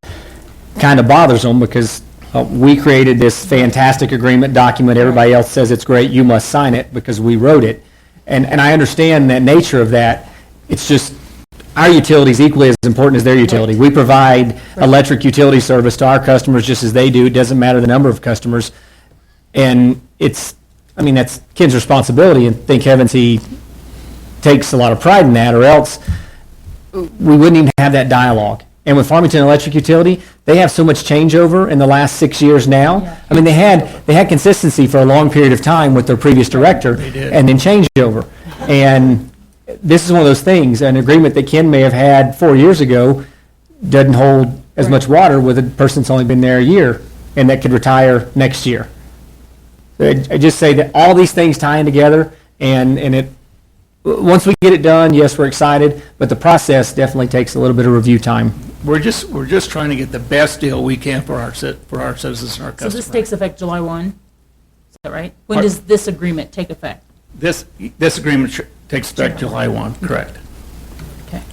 Speaker 7: kind of bothers them because we created this fantastic agreement document, everybody else says it's great, you must sign it because we wrote it. And I understand the nature of that. It's just, our utility is equally as important as their utility. We provide electric utility service to our customers just as they do. It doesn't matter the number of customers. And it's, I mean, that's Ken's responsibility, and thank heavens he takes a lot of pride in that, or else we wouldn't even have that dialogue. And with Farmington Electric Utility, they have so much changeover in the last 6 years now.
Speaker 4: Yeah.
Speaker 7: I mean, they had consistency for a long period of time with their previous director.
Speaker 10: They did.
Speaker 7: And then changeover. And this is one of those things, an agreement that Ken may have had 4 years ago doesn't hold as much water with a person that's only been there a year and that could retire next year. So I just say that all these things tie in together, and it, once we get it done, yes, we're excited, but the process definitely takes a little bit of review time.
Speaker 10: We're just trying to get the best deal we can for our citizens and our
Speaker 4: So
Speaker 10: customers.
Speaker 4: this takes effect July 1, is that right? When
Speaker 10: Pardon?
Speaker 4: does this agreement take effect?
Speaker 10: This agreement takes effect July 1, correct.
Speaker 4: Okay.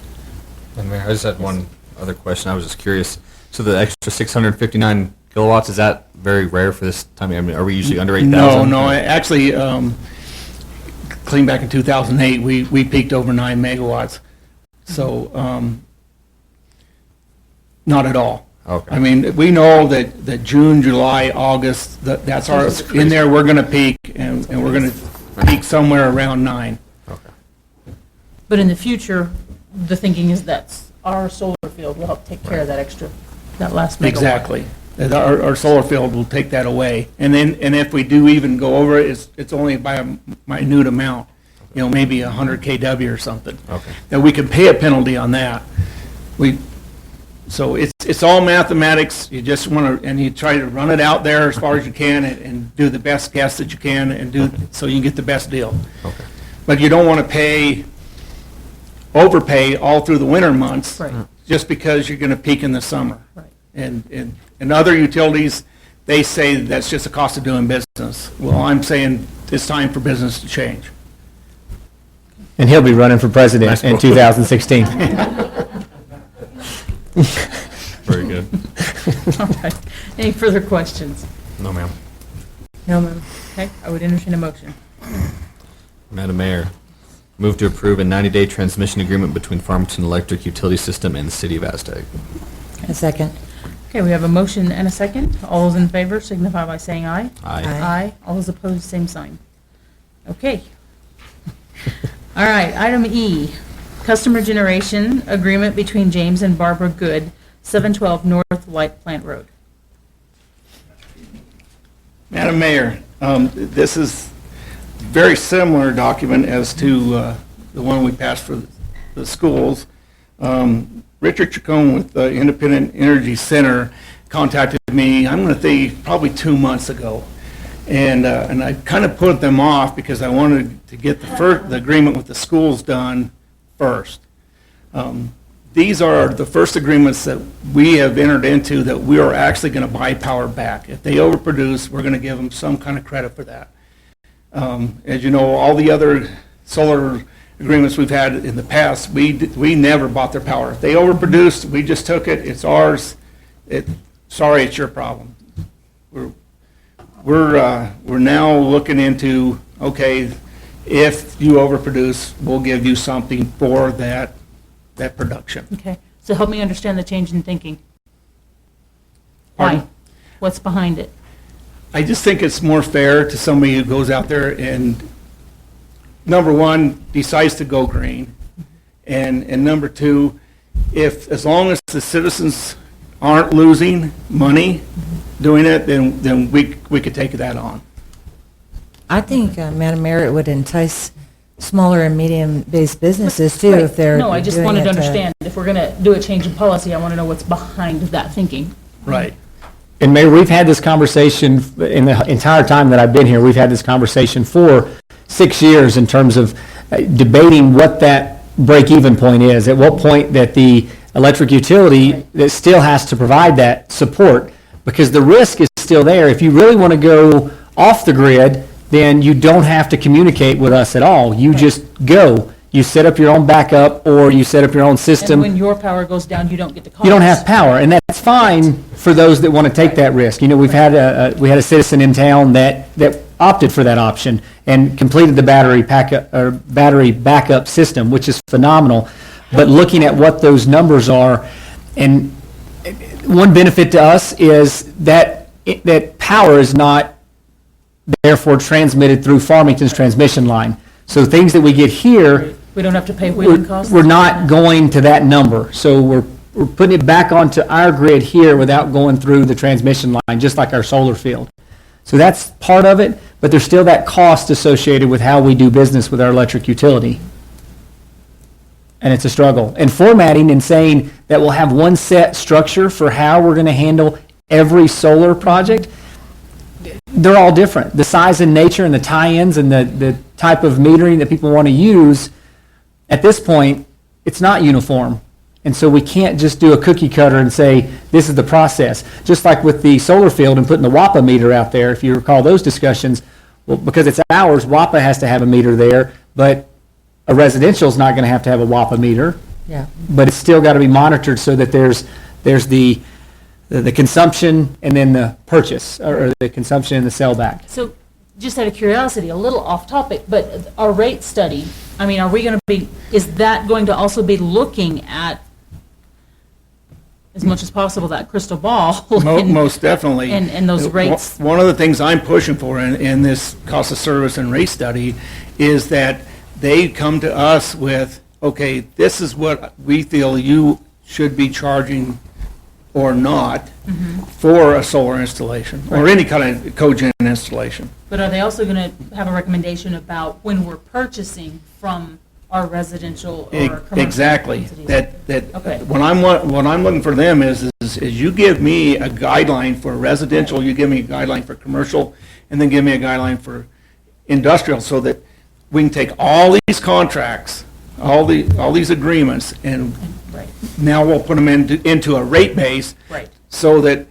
Speaker 2: And Mayor, I just had one other question. I was just curious. So the extra 659 kilowatts, is that very rare for this time? I mean, are we usually under 8,000?
Speaker 10: No, actually, clean back in 2008, we peaked over 9 megawatts. So, not at all.
Speaker 2: Okay.
Speaker 10: I mean, we know that June, July, August, that's our,
Speaker 2: That's crazy.
Speaker 10: in there, we're going to peak, and we're going to peak somewhere around 9.
Speaker 2: Okay.
Speaker 4: But in the future, the thinking is that our solar field will help take care of that extra, that last megawatt.
Speaker 10: Exactly. That our solar field will take that away. And then, and if we do even go over it, it's only by a minute amount, you know, maybe 100 kW or something.
Speaker 2: Okay.
Speaker 10: That we can pay a penalty on that. So it's all mathematics. You just want to, and you try to run it out there as far as you can and do the best guess that you can and do, so you can get the best deal.
Speaker 2: Okay.
Speaker 10: But you don't want to overpay all through the winter months.
Speaker 4: Right.
Speaker 10: Just because you're going to peak in the summer.
Speaker 4: Right.
Speaker 10: And other utilities, they say that's just the cost of doing business. Well, I'm saying it's time for business to change.
Speaker 7: And he'll be running for president in 2016.
Speaker 2: Very good.
Speaker 4: All right. Any further questions?
Speaker 2: No, ma'am.
Speaker 6: No, ma'am.
Speaker 4: Okay, I would entertain a motion.
Speaker 2: Madam Mayor, move to approve a 90-day transmission agreement between Farmington Electric Utility System and the City of Aztec.
Speaker 6: A second.
Speaker 4: Okay, we have a motion and a second. All those in favor signify by saying aye.
Speaker 2: Aye.
Speaker 4: Aye. All those opposed, same sign. Okay. All right, item E, customer generation agreement between James and Barbara Good, 712 North Light Plant Road.
Speaker 10: Madam Mayor, this is very similar document as to the one we passed for the schools. Richard Chacon with the Independent Energy Center contacted me, I'm going to say probably 2 months ago. And I kind of put them off because I wanted to get the agreement with the schools done first. These are the first agreements that we have entered into that we are actually going to buy power back. If they overproduce, we're going to give them some kind of credit for that. As you know, all the other solar agreements we've had in the past, we never bought their power. If they overproduced, we just took it, it's ours. Sorry, it's your problem. We're now looking into, okay, if you overproduce, we'll give you something for that production.
Speaker 4: Okay, so help me understand the change in thinking. Why?
Speaker 10: Pardon?
Speaker 4: What's behind it?
Speaker 10: I just think it's more fair to somebody who goes out there and, number one, decides to go green, and number two, as long as the citizens aren't losing money doing it, then we could take that on.
Speaker 6: I think, Madam Mayor, it would entice smaller and medium-based businesses too
Speaker 4: Right.
Speaker 6: if they're
Speaker 4: No, I just
Speaker 6: doing
Speaker 4: wanted to
Speaker 6: it,
Speaker 4: understand, if we're going to do a change in policy, I want to know what's behind that thinking.
Speaker 10: Right.
Speaker 7: And Mayor, we've had this conversation in the entire time that I've been here. We've had this conversation for 6 years in terms of debating what that break-even point is. At what point that the electric utility that still has to provide that support, because the risk is still there. If you really want to go off the grid, then you don't have to communicate with us at all. You just go. You set up your own backup, or you set up your own system.
Speaker 4: And when your power goes down, you don't get the cost.
Speaker 7: You don't have power, and that's fine for those that want to take that risk. You know, we've had we had a citizen in town that opted for that option and completed the battery backup system, which is phenomenal. But looking at what those numbers are, and one benefit to us is that that power is not therefore transmitted through Farmington's transmission line. So things that we get here,
Speaker 4: We don't have to pay wheeling costs?
Speaker 7: we're not going to that number. So we're putting it back onto our grid here without going through the transmission line, just like our solar field. So that's part of it, but there's still that cost associated with how we do business with our electric utility. And it's a struggle. And formatting and saying that we'll have one set structure for how we're going to handle every solar project, they're all different. The size and nature and the tie-ins and the type of metering that people want to use, at this point, it's not uniform. And so we can't just do a cookie cutter and say, this is the process. Just like with the solar field and putting the WAPA meter out there, if you recall those discussions, well, because it's ours, WAPA has to have a meter there, but a residential is not going to have a WAPA meter.
Speaker 6: Yeah.
Speaker 7: But it's still got to be monitored so that there's the consumption and then the purchase, or the consumption and the sell back.
Speaker 4: So, just out of curiosity, a little off topic, but our rate study, I mean, are we going to be, is that going to also be looking at, as much as possible, that crystal ball?
Speaker 10: Most definitely.
Speaker 4: And those rates?
Speaker 10: One of the things I'm pushing for in this cost of service and rate study is that they come to us with, okay, this is what we feel you should be charging or not for a solar installation, or any kind of cogen installation.
Speaker 4: But are they also going to have a recommendation about when we're purchasing from our residential or commercial
Speaker 10: Exactly.
Speaker 4: entities?
Speaker 10: That what I'm looking for them is you give me a guideline for residential, you give me a guideline for commercial, and then give me a guideline for industrial, so that we can take all these contracts, all these agreements, and
Speaker 4: Right,
Speaker 10: now we'll put them into a rate base,
Speaker 4: right,
Speaker 10: so that,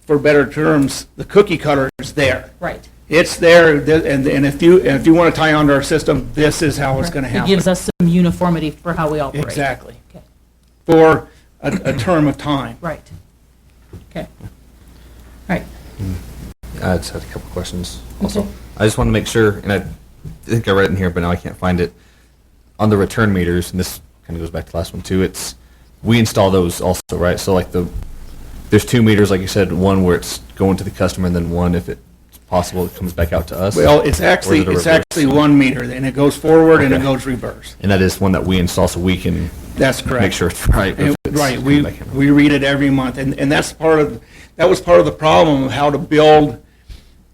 Speaker 10: for better terms, the cookie cutter is there.
Speaker 4: right.
Speaker 10: It's there, and if you want to tie onto our system, this is how it's going to
Speaker 4: It
Speaker 10: happen.
Speaker 4: gives us some uniformity for how we operate.
Speaker 10: Exactly.
Speaker 4: Okay,
Speaker 10: For a term of time.
Speaker 4: right. Okay. All right.
Speaker 2: I just had a couple questions also.
Speaker 4: Okay.
Speaker 2: I just want to make sure, and I think I read it in here, but now I can't find it. On the return meters, and this kind of goes back to the last one too, we install those also, right? So like there's 2 meters, like you said, one where it's going to the customer, and then one, if it's possible, it comes back out to us?
Speaker 10: Well, it's
Speaker 2: Or
Speaker 10: actually
Speaker 2: is it a reverse?
Speaker 10: 1 meter, and it goes forward and it
Speaker 2: Okay.
Speaker 10: goes reverse.
Speaker 2: And that is one that we install so we can
Speaker 10: That's correct.
Speaker 2: make sure it's right. if it's
Speaker 10: Right,
Speaker 2: coming back in.
Speaker 10: we read it every month, and that was part of the problem of how to build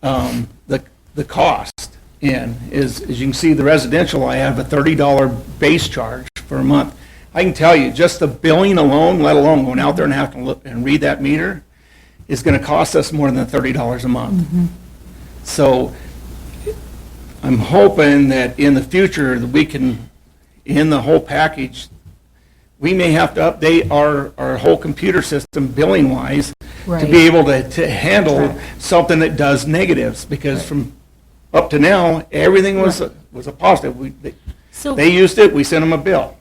Speaker 10: the cost in, is, as you can see, the residential, I have a $30 base charge for a month. I can tell you, just the billing alone, let alone going out there and have to look and read that meter, is going to cost us more than $30 a month. So I'm hoping that in the future, that we can, in the whole package, we may have to update our whole computer system billing-wise to
Speaker 4: Right.
Speaker 10: be able to handle something that does negatives, because from up to now, everything was a positive.
Speaker 4: So
Speaker 10: They used it, we sent them a bill.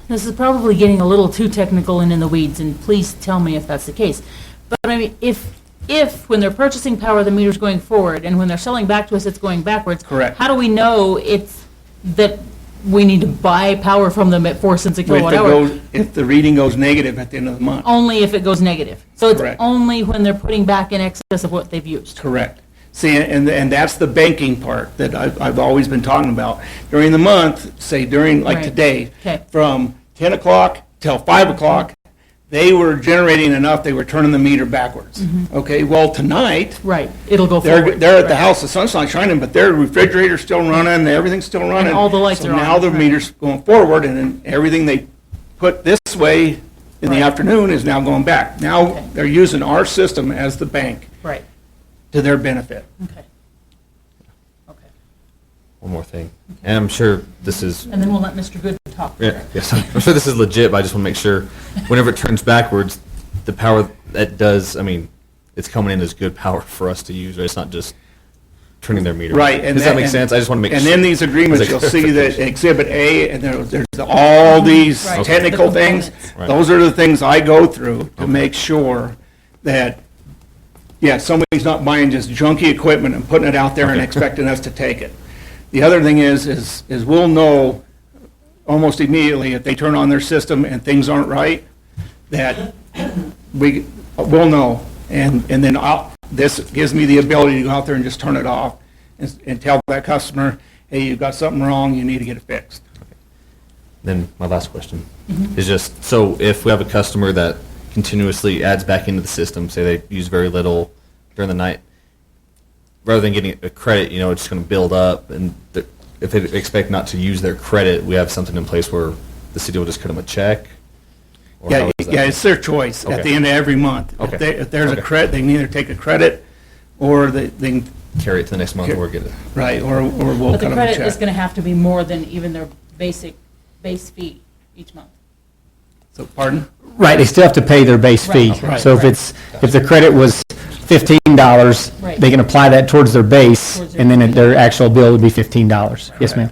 Speaker 4: this is probably getting a little too technical and in the weeds, and please tell me if that's the case. But I mean, if when they're purchasing power, the meter's going forward, and when they're selling back to us, it's going backwards.
Speaker 10: Correct.
Speaker 4: How do we know that we need to buy power from them at 4 cents a kilowatt hour?
Speaker 10: If the reading goes negative at the end of the month.
Speaker 4: Only if it goes negative. So it's
Speaker 10: Correct.
Speaker 4: only when they're putting back in excess of what they've used.
Speaker 10: Correct. See, and that's the banking part that I've always been talking about. During the month, say during, like
Speaker 4: Right.
Speaker 10: today,
Speaker 4: Okay.
Speaker 10: from 10 o'clock till 5 o'clock, they were generating enough, they were turning the meter backwards. Okay, well, tonight,
Speaker 4: Right, it'll go
Speaker 10: they're
Speaker 4: forward.
Speaker 10: at the
Speaker 4: Right.
Speaker 10: house, the sun's not shining, but their refrigerator's still running, everything's still running.
Speaker 4: all the lights
Speaker 10: So
Speaker 4: are on,
Speaker 10: now the
Speaker 4: right.
Speaker 10: meter's going forward, and then everything they put this way in the
Speaker 4: Right.
Speaker 10: afternoon is now going back. Now,
Speaker 4: Okay.
Speaker 10: they're using our system as the bank
Speaker 4: Right,
Speaker 10: to their benefit.
Speaker 4: okay. Okay.
Speaker 2: One more thing, and I'm sure this is,
Speaker 4: And then we'll let Mr. Good talk.
Speaker 2: yeah, yes, I'm sure this is legit, but I just want to make sure, whenever it turns backwards, the power that does, I mean, it's coming in as good power for us to use, right? It's not just turning their meter.
Speaker 10: Right. and
Speaker 2: Does that make sense? I just want to make sure.
Speaker 10: And in these agreements,
Speaker 2: As a
Speaker 10: you'll see that
Speaker 2: clarification.
Speaker 10: Exhibit A, and there's all these
Speaker 4: Right.
Speaker 10: technical
Speaker 4: The
Speaker 10: things.
Speaker 4: components.
Speaker 2: Right.
Speaker 10: Those are the things I go through to make sure that, yeah, somebody's not buying just junky equipment and putting it out there and
Speaker 2: Okay.
Speaker 10: expecting us to take it. The other thing is we'll know almost immediately if they turn on their system and things aren't right, that we'll know. And then this gives me the ability to go out there and just turn it off and tell that customer, hey, you've got something wrong, you need to get it fixed.
Speaker 2: Then my last question is just, so if we have a customer that continuously adds back into the system, say they use very little during the night, rather than getting a credit, you know, it's just going to build up, and if they expect not to use their credit, we have something in place where the city will just cut them a check? Or how
Speaker 10: Yeah,
Speaker 2: is that?
Speaker 10: yeah, it's their choice at
Speaker 2: Okay.
Speaker 10: the end of every month.
Speaker 2: Okay.
Speaker 10: If there's a
Speaker 2: Okay.
Speaker 10: credit, they can either take a credit, or they can,
Speaker 2: Carry it to the next month or get it?
Speaker 10: right, or we'll
Speaker 4: But the
Speaker 10: cut them a
Speaker 4: credit is
Speaker 10: check.
Speaker 4: going to have to be more than even their base fee each month.
Speaker 10: So, pardon?
Speaker 7: Right, they still have to pay their base fee.
Speaker 4: Right, right,
Speaker 7: So
Speaker 4: right.
Speaker 7: if the credit was $15,
Speaker 4: Right.
Speaker 7: they can apply that towards their base,
Speaker 4: Towards their
Speaker 7: and then
Speaker 4: fee.
Speaker 7: their actual bill would be $15. Yes, ma'am.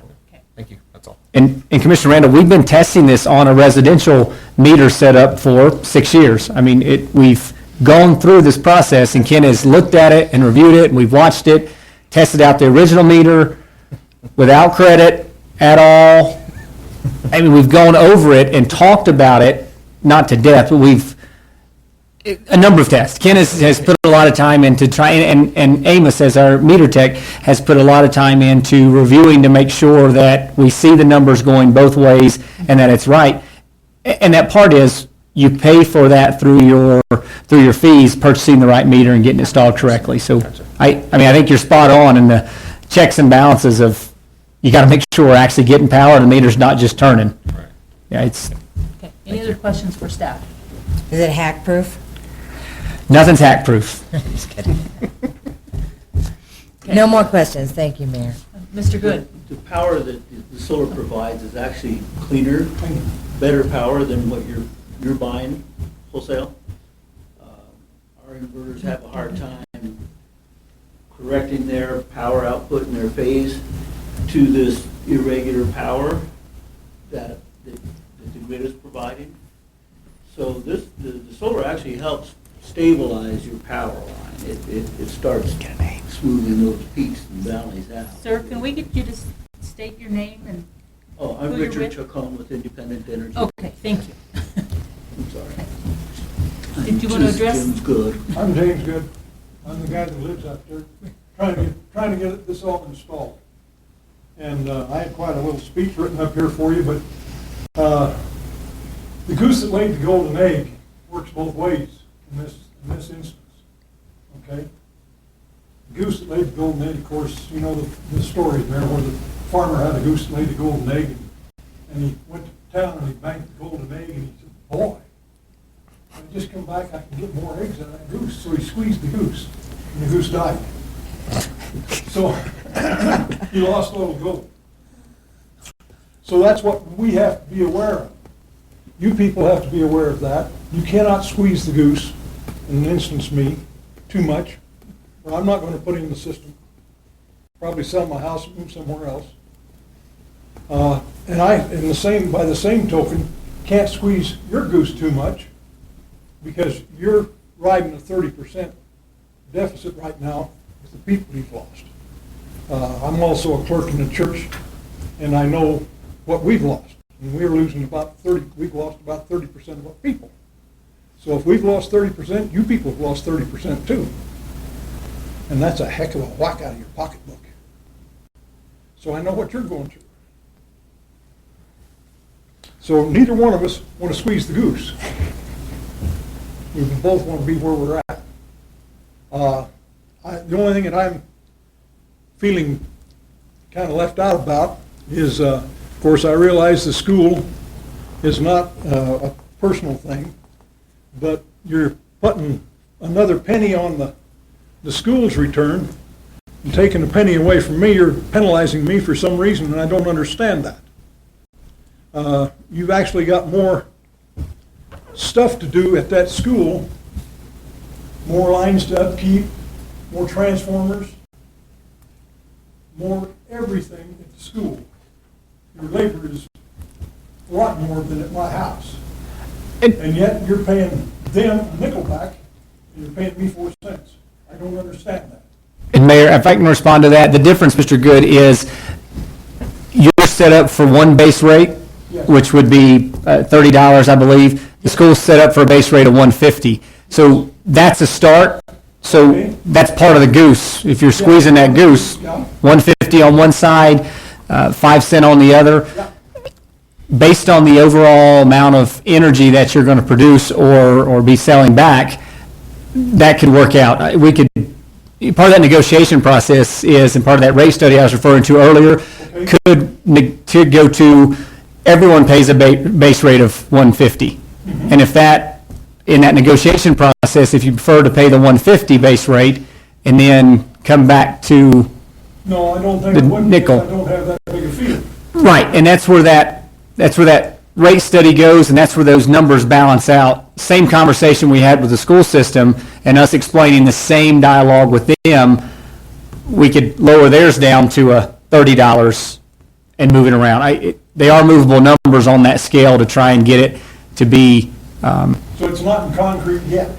Speaker 2: Thank you, that's all.
Speaker 7: And Commissioner Randall, we've been testing this on a residential meter setup for 6 years. I mean, we've gone through this process, and Ken has looked at it and reviewed it, and we've watched it, tested out the original meter without credit at all. I mean, we've gone over it and talked about it, not to death, but a number of tests. Ken has put a lot of time into trying, and Amos, as our meter tech, has put a lot of time into reviewing to make sure that we see the numbers going both ways and that it's right. And that part is, you pay for that through your fees, purchasing the right meter and getting it installed correctly. So I mean, I think you're spot on in the checks and balances of, you got to make sure we're actually getting power and the meter's not just turning.
Speaker 2: Right.
Speaker 7: Yeah, it's,
Speaker 4: Okay, any other questions for staff?
Speaker 6: Is it hack-proof?
Speaker 7: nothing's hack-proof.
Speaker 6: Just kidding.
Speaker 4: Okay.
Speaker 6: No more questions, thank you, Mayor.
Speaker 4: Mr. Good?
Speaker 11: The power that the solar provides is actually cleaner, better power than what you're buying wholesale. Our inverters have a hard time correcting their power output and their phase to this irregular power that the grid is providing. So the solar actually helps stabilize your power line. It starts smoothing those peaks and valleys out.
Speaker 4: Sir, can we get you to state your name and,
Speaker 11: Oh, I'm
Speaker 4: who you're
Speaker 11: Richard
Speaker 4: with?
Speaker 11: Chacon with Independent Energy.
Speaker 4: okay, thank you.
Speaker 11: I'm sorry.
Speaker 4: Did you want to address?
Speaker 11: Jim's good.
Speaker 8: I'm James Good. I'm the guy that lives up there, trying to get this all installed. And I had quite a little speech written up here for you, but the goose that laid the golden egg works both ways in this instance. Okay? The goose that laid the golden egg, of course, you know the story there where the farmer had a goose that laid the golden egg, and he went to town and he banked the golden egg, and he said, boy, if I just come back, I can get more eggs out of that goose. So he squeezed the goose, and the goose died. So he lost a little gold. So that's what we have to be aware of. You people have to be aware of that. You cannot squeeze the goose, in an instance me, too much, or I'm not going to put it in the system. Probably sell my house and move somewhere else. And by the same token, can't squeeze your goose too much, because you're riding a 30% deficit right now with the people you've lost. I'm also a clerk in the church, and I know what we've lost. And we've lost about 30% of our people. So if we've lost 30%, you people have lost 30% too. And that's a heck of a whack out of your pocketbook. So I know what you're going through. So neither one of us want to squeeze the goose. We both want to be where we're at. The only thing that I'm feeling kind of left out about is, of course, I realize the school is not a personal thing. but you're putting another penny on the school's return and taking a penny away from me. You're penalizing me for some reason, and I don't understand that. You've actually got more stuff to do at that school, more lines to upkeep, more transformers, more everything at the school. Your labor is a lot more than at my house. And yet you're paying them a nickel back and you're paying me 4 cents. I don't understand that.
Speaker 7: And Mayor, if I can respond to that, the difference, Mr. Good, is you're set up for one base rate,
Speaker 8: Yes.
Speaker 7: which would be $30, I believe. The school's set up for a base rate of $150. So that's a start. So
Speaker 8: Okay.
Speaker 7: that's part of the goose. If you're squeezing that goose,
Speaker 8: Yeah.
Speaker 7: $150 on one side, 5 cent on the other.
Speaker 8: Yeah.
Speaker 7: Based on the overall amount of energy that you're going to produce or be selling back, that could work out. We could, part of that negotiation process is, and part of that rate study I was referring to earlier, could go to, everyone pays a base rate of 150. And if that, in that negotiation process, if you prefer to pay the 150 base rate and then come back to,
Speaker 8: No, I don't think
Speaker 7: The
Speaker 8: it would,
Speaker 7: nickel.
Speaker 8: because I don't have that big a field.
Speaker 7: right, and that's where that rate study goes, and that's where those numbers balance out. Same conversation we had with the school system, and us explaining the same dialogue with them, we could lower theirs down to a $30 and move it around. They are movable numbers on that scale to try and get it to be,
Speaker 8: So it's not in concrete yet,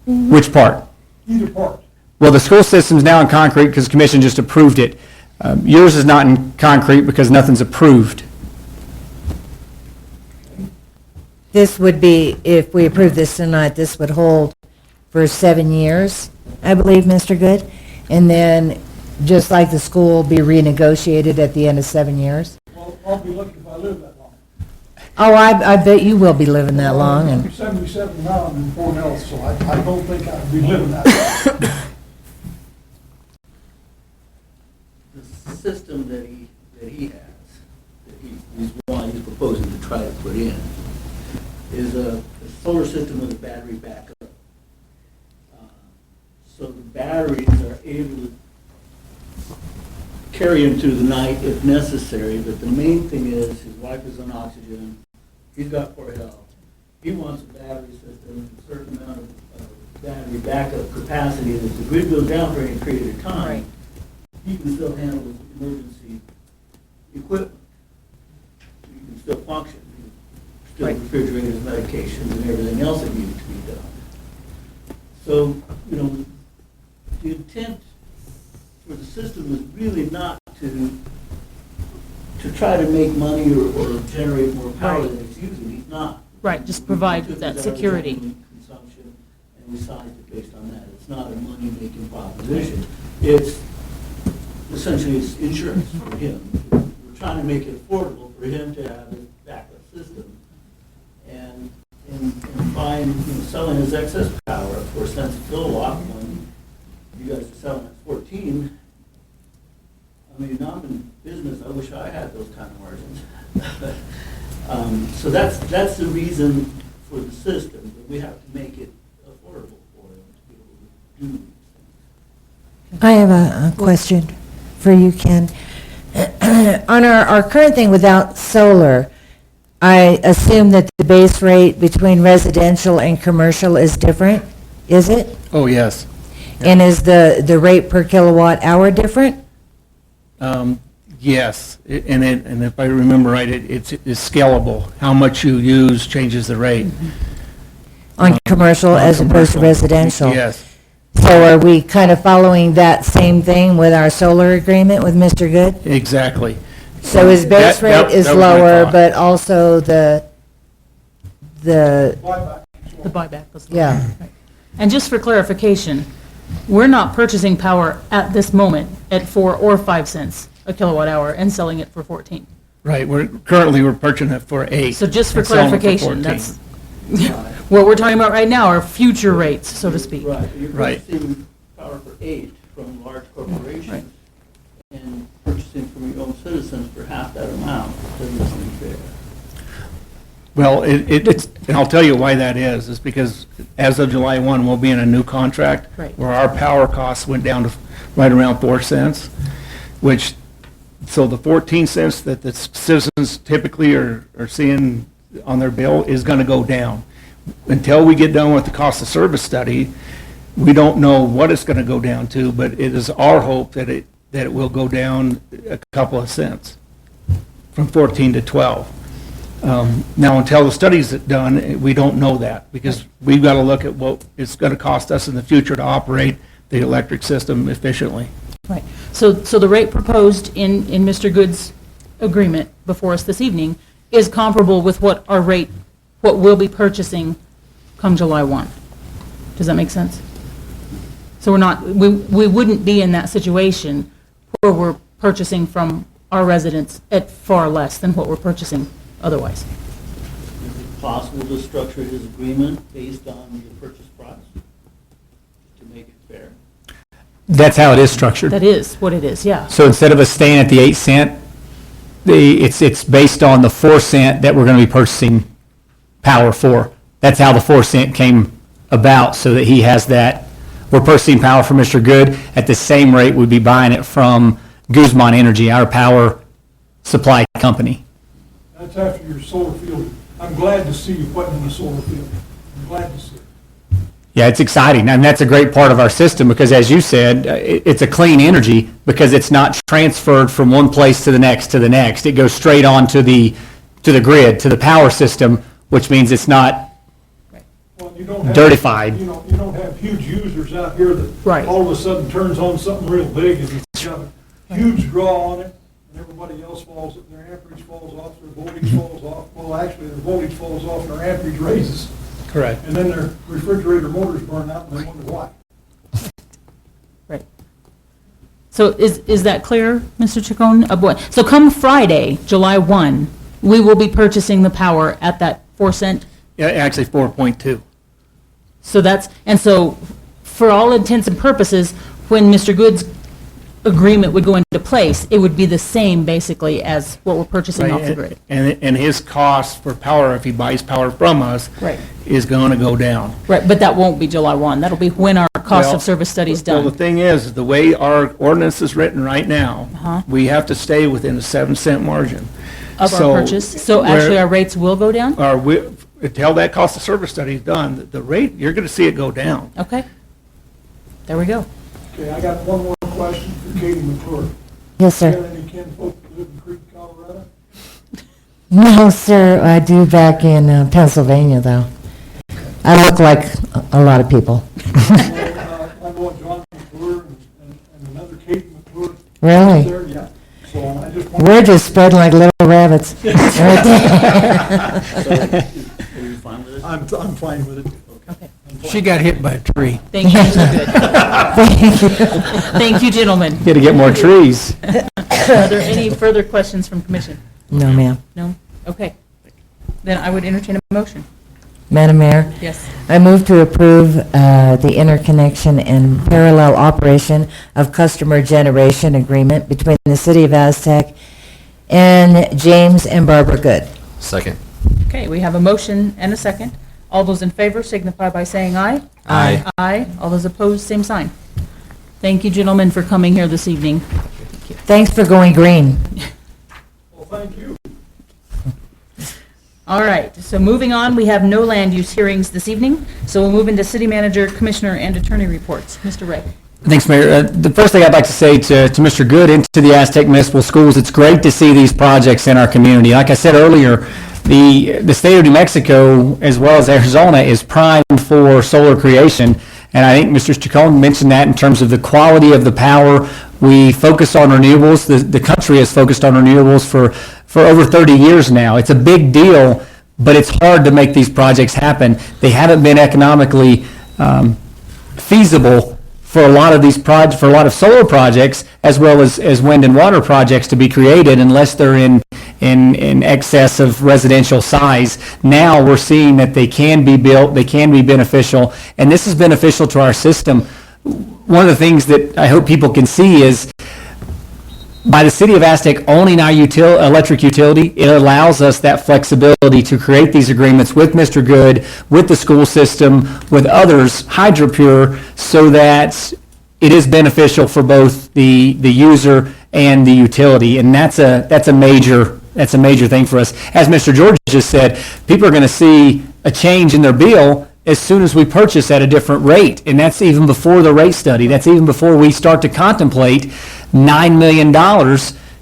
Speaker 7: which part?
Speaker 8: either part.
Speaker 7: Well, the school system's now in concrete because the commission just approved it. Yours is not in concrete because nothing's approved.
Speaker 6: This would be, if we approve this tonight, this would hold for 7 years, I believe, Mr. Good. And then, just like the school, be renegotiated at the end of 7 years.
Speaker 8: Well, I'll be lucky if I live that long.
Speaker 6: Oh, I bet you will be living that long.
Speaker 8: I'm
Speaker 6: And
Speaker 8: 77 now, I'm in poor health, so I don't think I'll be living that long.
Speaker 11: The system that he has, he's proposing to try to put in, is a solar system with a battery backup. So the batteries are able to carry him through the night if necessary, but the main thing is his wife is on oxygen, he's got poor health. He wants a battery system, a certain amount of battery backup capacity, that if the grid goes down for any period of time, he can still handle his emergency equipment. He can still function. He can still refrigerate his medications and everything else that needs to be done. So, the intent for the system is really not to try to make money or generate more power than it's using. He's not.
Speaker 4: Right, just provide that security.
Speaker 11: Consumption, and we sized it based on that. It's not a money-making proposition. It's essentially it's insurance for him. We're trying to make it affordable for him to have his backup system, and buying, selling his excess power at 4 cents a kilowatt when you guys are selling at 14. I mean, I'm in business. I wish I had those kind of margins. So that's the reason for the system, that we have to make it affordable for him to be able to do these things.
Speaker 6: I have a question for you, Ken. On our current thing without solar, I assume that the base rate between residential and commercial is different, is it?
Speaker 7: Oh, yes.
Speaker 6: And is the rate per kilowatt hour different?
Speaker 7: Yes, and if I remember right, it's scalable. How much you use changes the rate.
Speaker 6: On commercial as opposed to residential?
Speaker 7: Yes.
Speaker 6: So are we kind of following that same thing with our solar agreement with Mr. Good?
Speaker 7: Exactly.
Speaker 6: So his base
Speaker 7: That
Speaker 6: rate is
Speaker 7: was my
Speaker 6: lower,
Speaker 7: thought.
Speaker 6: but also the,
Speaker 8: Buyback.
Speaker 4: The buyback was low.
Speaker 6: yeah.
Speaker 4: And just for clarification, we're not purchasing power at this moment at 4 or 5 cents a kilowatt hour and selling it for 14.
Speaker 7: Right, we're purchasing it for 8.
Speaker 4: So just for
Speaker 7: and selling it for
Speaker 4: clarification,
Speaker 7: 14.
Speaker 4: that's, what we're talking about right now are future rates, so to speak.
Speaker 11: Right, you're
Speaker 7: Right.
Speaker 11: purchasing power for 8 from large corporations, and purchasing from your own citizens for half that amount doesn't seem fair.
Speaker 10: Well, it's, and I'll tell you why that is because as of July 1, we'll be in a new contract
Speaker 4: Right.
Speaker 10: where our power costs went down to right around 4 cents, which, so the 14 cents that the citizens typically are seeing on their bill is going to go down. Until we get done with the cost of service study, we don't know what it's going to go down to, but it is our hope that it will go down a couple of cents from 14 to 12. Now, until the study's done, we don't know that because we've got to look at what it's going to cost us in the future to operate the electric system efficiently.
Speaker 4: Right. So the rate proposed in Mr. Good's agreement before us this evening is comparable with what we'll be purchasing come July 1. Does that make sense? So we wouldn't be in that situation where we're purchasing from our residents at far less than what we're purchasing otherwise.
Speaker 11: Is it possible to structure his agreement based on your purchase price to make it fair?
Speaker 7: That's how it is structured.
Speaker 4: That is what it is, yeah.
Speaker 7: So instead of us staying at the 8 cent, it's based on the 4 cent that we're going to be purchasing power for. That's how the 4 cent came about, so that he has that. We're purchasing power from Mr. Good at the same rate we'd be buying it from Guzman Energy, our power supply company.
Speaker 8: That's after your solar field. I'm glad to see you putting in a solar field. I'm glad to see it.
Speaker 7: Yeah, it's exciting, and that's a great part of our system because, as you said, it's a clean energy because it's not transferred from one place to the next to the next. It goes straight on to the grid, to the power system, which means it's not
Speaker 8: Well, you don't have,
Speaker 7: dirtified.
Speaker 8: You don't have huge users out here that
Speaker 4: Right.
Speaker 8: all of a sudden turns on something real big and it's got a huge draw on it, and everybody else falls, their amperage falls off, their voltage falls off. Well, actually, their voltage falls off and their amperage raises.
Speaker 10: Correct.
Speaker 8: And then their refrigerator motors burn out and they wonder why.
Speaker 4: Right. So is that clear, Mr. Chacon? So come Friday, July 1, we will be purchasing the power at that 4 cent?
Speaker 10: Yeah, actually 4.2.
Speaker 4: So for all intents and purposes, when Mr. Good's agreement would go into place, it would be the same basically as what we're purchasing off the grid.
Speaker 10: And his cost for power, if he buys power from us,
Speaker 4: Right.
Speaker 10: is going to go down.
Speaker 4: Right, but that won't be July 1. That'll be when our cost
Speaker 10: Well,
Speaker 4: of service study's
Speaker 10: Well, the
Speaker 4: done.
Speaker 10: thing is, the way our ordinance is written right now,
Speaker 4: Uh-huh.
Speaker 10: we have to stay within a 7-cent margin.
Speaker 4: Of our
Speaker 10: So
Speaker 4: purchase. So actually,
Speaker 10: where-
Speaker 4: our rates will go down?
Speaker 10: Until that cost of service study is done, the rate, you're going to see it go down.
Speaker 4: Okay. There we go.
Speaker 8: Okay, I got one more question for Katie McClure.
Speaker 6: Yes,
Speaker 8: Do you
Speaker 6: sir.
Speaker 8: have any kinfolk that live in Creek, Colorado?
Speaker 6: No, sir, I do back in Pennsylvania, though. I look like a lot of people.
Speaker 8: I know John McClure and another Katie McClure.
Speaker 6: Really?
Speaker 8: There, yeah. So I just wanted.
Speaker 6: We're just spreading like little rabbits.
Speaker 11: So, are you fine with it?
Speaker 8: I'm fine with it.
Speaker 4: Okay.
Speaker 10: She got hit by a tree.
Speaker 4: Thank you, Mr. Good. Thank you, gentlemen.
Speaker 7: Got to get more trees.
Speaker 4: Are there any further questions from commission?
Speaker 6: No, ma'am.
Speaker 4: No? Okay. Then I would entertain a motion.
Speaker 6: Madam Mayor,
Speaker 4: Yes.
Speaker 6: I move to approve the interconnection and parallel operation of customer generation agreement between the City of Aztec and James and Barbara Good.
Speaker 2: Second.
Speaker 4: Okay, we have a motion and a second. All those in favor signify by saying aye.
Speaker 2: Aye.
Speaker 4: Aye. All those opposed, same sign. Thank you, gentlemen, for coming here this evening.
Speaker 6: Thanks for going green.
Speaker 8: Well, thank you.
Speaker 4: All right, so moving on, we have no land use hearings this evening, so we'll move into city manager, commissioner, and attorney reports. Mr. Ray.
Speaker 7: Thanks, Mayor. The first thing I'd like to say to Mr. Good and to the Aztec Municipal Schools, it's great to see these projects in our community. Like I said earlier, the state of New Mexico, as well as Arizona, is primed for solar creation, and I think Mr. Chacon mentioned that in terms of the quality of the power. We focus on renewables. The country has focused on renewables for over 30 years now. It's a big deal, but it's hard to make these projects happen. They haven't been economically feasible for a lot of these for a lot of solar projects, as well as wind and water projects to be created, unless they're in excess of residential size. Now we're seeing that they can be built, they can be beneficial, and this is beneficial to our system. One of the things that I hope people can see is by the city of Aztec owning our electric utility, it allows us that flexibility to create these agreements with Mr. Good, with the school system, with others, HydroPure, so that it is beneficial for both the user and the utility. And that's a major thing for us. As Mr. George just said, people are going to see a change in their bill as soon as we purchase at a different rate. And that's even before the rate study. That's even before we start to contemplate $9 million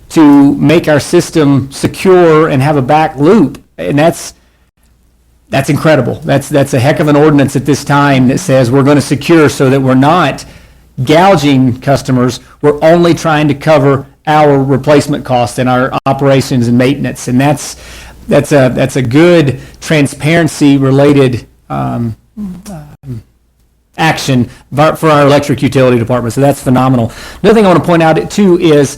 Speaker 7: to make our system secure and have a back loop. And that's incredible. That's a heck of an ordinance at this time that says we're going to secure so that we're not gouging customers. We're only trying to cover our replacement costs and our operations and maintenance. And that's a good transparency related action for our electric utility department. So that's phenomenal. Another thing I want to point out too is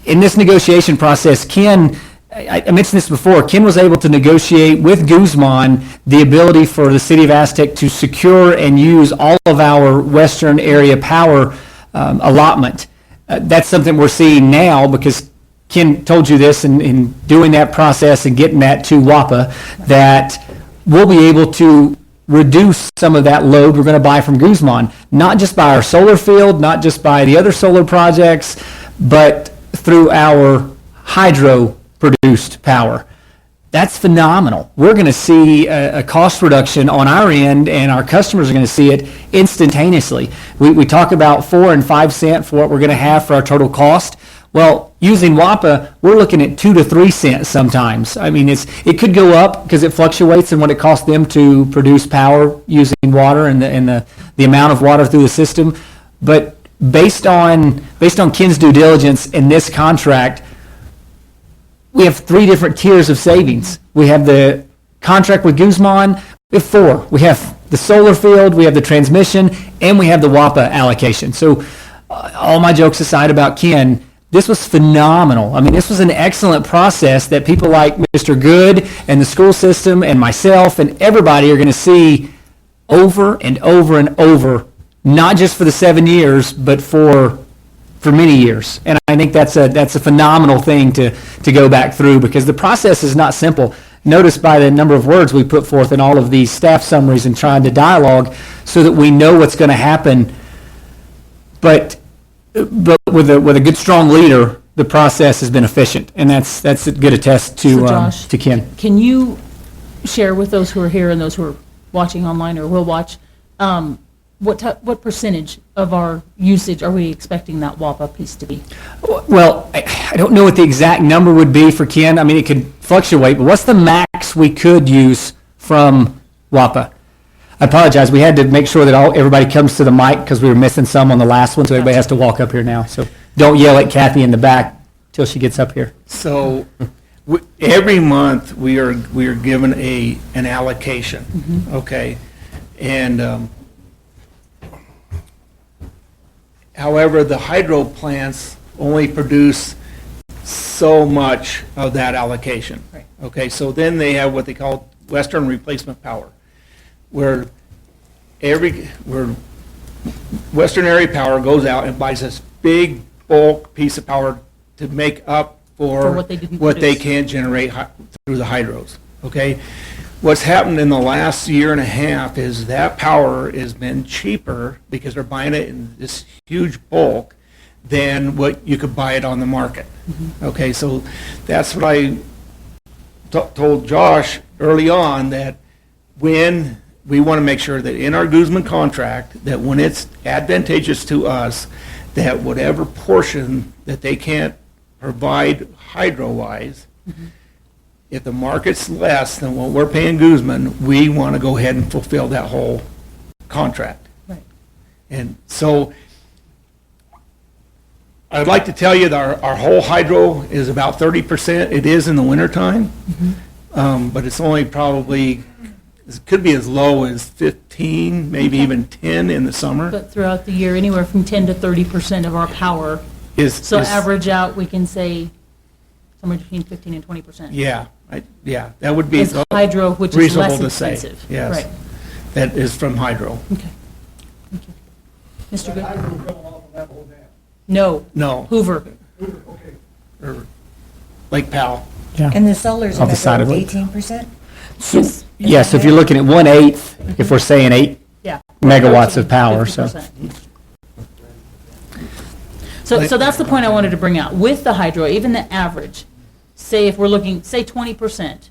Speaker 7: in this negotiation process, Ken, I mentioned this before, Ken was able to negotiate with Guzman the ability for the city of Aztec to secure and use all of our western area power allotment. That's something we're seeing now because Ken told you this in doing that process and getting that to WAPA, that we'll be able to reduce some of that load we're going to buy from Guzman, not just by our solar field, not just by the other solar projects, but through our hydro-produced power. That's phenomenal. We're going to see a cost reduction on our end, and our customers are going to see it instantaneously. We talk about 4 and 5 cents for what we're going to have for our total cost. Well, using WAPA, we're looking at 2 to 3 cents sometimes. I mean, it could go up because it fluctuates in what it costs them to produce power using water and the amount of water through the system. But based on Ken's due diligence in this contract, we have 3 different tiers of savings. We have the contract with Guzman. We have 4. We have the solar field, we have the transmission, and we have the WAPA allocation. So all my jokes aside about Ken, this was phenomenal. I mean, this was an excellent process that people like Mr. Good and the school system and myself and everybody are going to see over and over and over, not just for the 7 years, but for many years. And I think that's a phenomenal thing to go back through because the process is not simple. Notice by the number of words we put forth in all of these staff summaries and trying to dialogue so that we know what's going to happen. But with a good, strong leader, the process has been efficient, and that's a good attest to
Speaker 4: So Josh,
Speaker 7: to Ken.
Speaker 4: Can you share with those who are here and those who are watching online or will watch, what percentage of our usage are we expecting that WAPA piece to be?
Speaker 7: Well, I don't know what the exact number would be for Ken. I mean, it could fluctuate, but what's the max we could use from WAPA? I apologize. We had to make sure that everybody comes to the mic because we were missing some on the last one, so everybody has to walk up here now. So don't yell at Kathy in the back till she gets up here.
Speaker 10: So every month we are given an allocation, okay? And however, the hydro plants only produce so much of that allocation.
Speaker 4: Right.
Speaker 10: Okay, so then they have what they call Western replacement power, where Western area power goes out and buys this big bulk piece of power to make up for
Speaker 4: what they didn't
Speaker 10: what they
Speaker 4: produce.
Speaker 10: can't generate through the hydros. Okay, what's happened in the last year and a half is that power has been cheaper because they're buying it in this huge bulk than what you could buy it on the market. Okay, so that's what I told Josh early on, that when we want to make sure that in our Guzman contract, that when it's advantageous to us, that whatever portion that they can't provide hydro-wise, if the market's less than what we're paying Guzman, we want to go ahead and fulfill that whole contract.
Speaker 4: Right.
Speaker 10: And so I'd like to tell you that our whole hydro is about 30%. It is in the wintertime, but it's only probably, it could be as low as 15, maybe even 10 in the summer.
Speaker 4: But throughout the year, anywhere from 10 to 30% of our power. So
Speaker 10: is-
Speaker 4: average out, we can say somewhere between 15 and 20%.
Speaker 10: Yeah, that would be
Speaker 4: Is hydro, which is
Speaker 10: reasonable
Speaker 4: less
Speaker 10: to say.
Speaker 4: expensive.
Speaker 10: Yes,
Speaker 4: Right.
Speaker 10: that is from hydro.
Speaker 4: Okay. Thank you. Mr. Good?
Speaker 8: Hydro coming off of that whole dam.
Speaker 4: No.
Speaker 10: No.
Speaker 4: Hoover.
Speaker 8: Okay.
Speaker 10: or Lake Powell.
Speaker 6: And the solar's
Speaker 7: Off the side of it.
Speaker 6: 18%?
Speaker 7: So, yeah, so if you're looking at 1/8, if we're saying 8
Speaker 4: Yeah.
Speaker 7: megawatts of power, so.
Speaker 4: 50%. So that's the point I wanted to bring out. With the hydro, even the average, say if we're looking, say 20%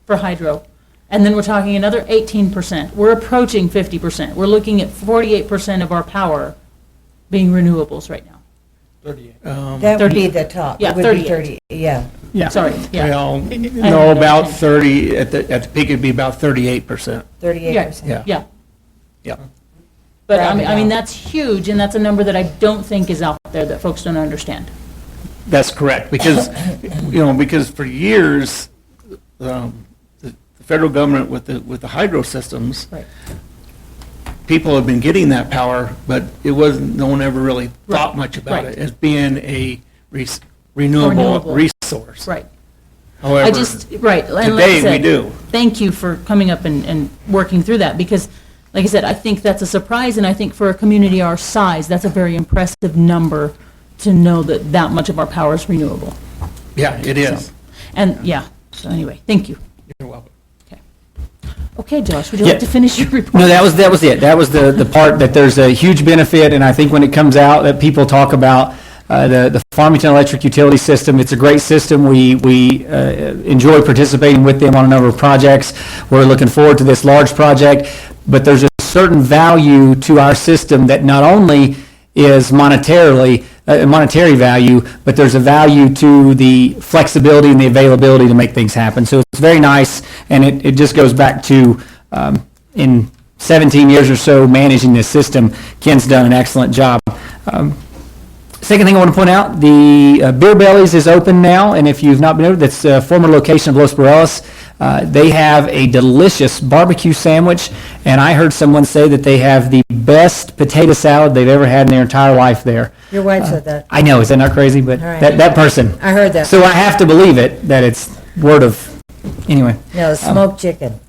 Speaker 4: for hydro, and then we're talking another 18%, we're approaching 50%. We're looking at 48% of our power being renewables right now.
Speaker 8: 38.
Speaker 6: That would be the top.
Speaker 4: Yeah,
Speaker 6: It would be
Speaker 4: 38.
Speaker 6: Yeah.
Speaker 7: Yeah.
Speaker 4: Sorry, yeah.
Speaker 10: Well, no, about 30, at the peak it'd be about 38%.
Speaker 6: 38%.
Speaker 10: Yeah.
Speaker 4: Yeah.
Speaker 10: Yeah.
Speaker 4: But
Speaker 6: Round it
Speaker 4: I mean,
Speaker 6: out.
Speaker 4: that's huge, and that's a number that I don't think is out there that folks don't understand.
Speaker 10: That's correct, because, because for years, the federal government with the hydro systems,
Speaker 4: Right.
Speaker 10: people have been getting that power, but it wasn't, no one ever really thought
Speaker 4: Right,
Speaker 10: much about
Speaker 4: right.
Speaker 10: it as being a renewable
Speaker 4: Renewable.
Speaker 10: resource.
Speaker 4: Right.
Speaker 10: However,
Speaker 4: I just, right. and like I
Speaker 10: today we
Speaker 4: said,
Speaker 10: do.
Speaker 4: Thank you for coming up and working through that, because, like I said, I think that's a surprise, and I think for a community our size, that's a very impressive number to know that that much of our power is renewable.
Speaker 10: Yeah, it is.
Speaker 4: And, yeah, so anyway, thank you.
Speaker 10: You're welcome.
Speaker 4: Okay, Josh, would you
Speaker 7: Yeah.
Speaker 4: like to finish your report?
Speaker 7: No, that was it. That was the part that there's a huge benefit, and I think when it comes out that people talk about the Farmington Electric Utility System, it's a great system. We enjoy participating with them on a number of projects. We're looking forward to this large project, but there's a certain value to our system that not only is monetary value, but there's a value to the flexibility and the availability to make things happen. So it's very nice, and it just goes back to, in 17 years or so managing this system, Ken's done an excellent job. Second thing I want to point out, the Beer Bellies is open now, and if you've not been over, that's a former location of Los Borealis. They have a delicious barbecue sandwich, and I heard someone say that they have the best potato salad they've ever had in their entire life there.
Speaker 6: Your wife said that.
Speaker 7: I know, is that not crazy? But
Speaker 6: All right.
Speaker 7: that person.
Speaker 6: I heard that.
Speaker 7: So I have to believe it, that it's word of, anyway.
Speaker 6: No, smoked chicken.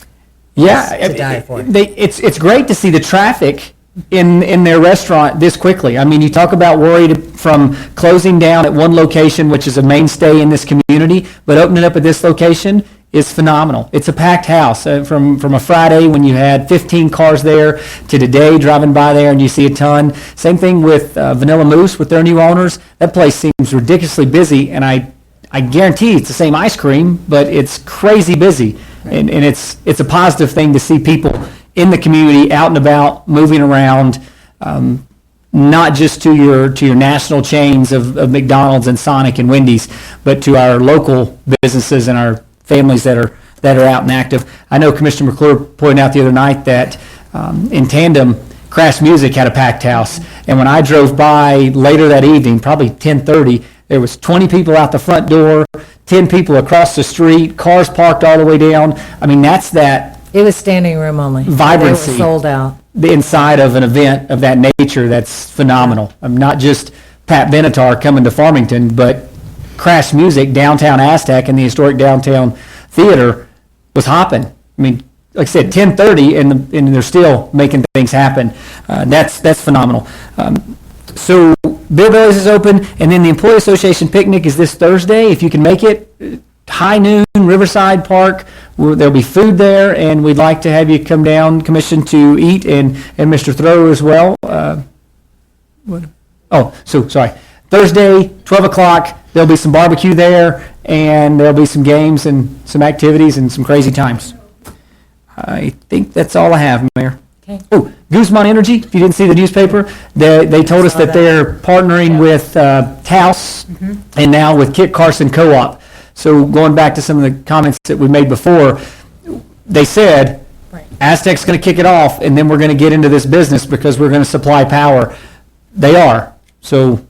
Speaker 7: Yeah,
Speaker 6: To die for.
Speaker 7: It's great to see the traffic in their restaurant this quickly. I mean, you talk about worried from closing down at one location, which is a mainstay in this community, but opening up at this location is phenomenal. It's a packed house. From a Friday when you had 15 cars there to today driving by there and you see a ton. Same thing with Vanilla Moose with their new owners. That place seems ridiculously busy, and I guarantee it's the same ice cream, but it's crazy busy. And it's a positive thing to see people in the community, out and about, moving around, not just to your national chains of McDonald's and Sonic and Wendy's, but to our local businesses and our families that are out and active. I know Commissioner McClure pointed out the other night that in tandem, Crash Music had a packed house, and when I drove by later that evening, probably 10:30, there was 20 people out the front door, 10 people across the street, cars parked all the way down. I mean, that's that
Speaker 6: It was standing room only.
Speaker 7: Vibrancy.
Speaker 6: They were sold out.
Speaker 7: the inside of an event of that nature that's phenomenal. Not just Pat Benatar coming to Farmington, but Crash Music, downtown Aztec, and the historic downtown theater was hopping. I mean, like I said, 10:30, and they're still making things happen. That's phenomenal. So Beer Bellies is open, and then the Employee Association picnic is this Thursday. If you can make it, high noon, Riverside Park. There'll be food there, and we'd like to have you come down, Commission, to eat, and Mr. Thrower as well. Sorry. Thursday, 12 o'clock, there'll be some barbecue there, and there'll be some games and some activities and some crazy times. I think that's all I have, Mayor.
Speaker 4: Okay.
Speaker 7: Oh, Guzman Energy, if you didn't see the newspaper, they told us that they're partnering with Taos and now with Kit Carson Co-op. So going back to some of the comments that we made before, they said,
Speaker 4: Right.
Speaker 7: Aztec's going to kick it off, and then we're going to get into this business because we're going to supply power. They are. So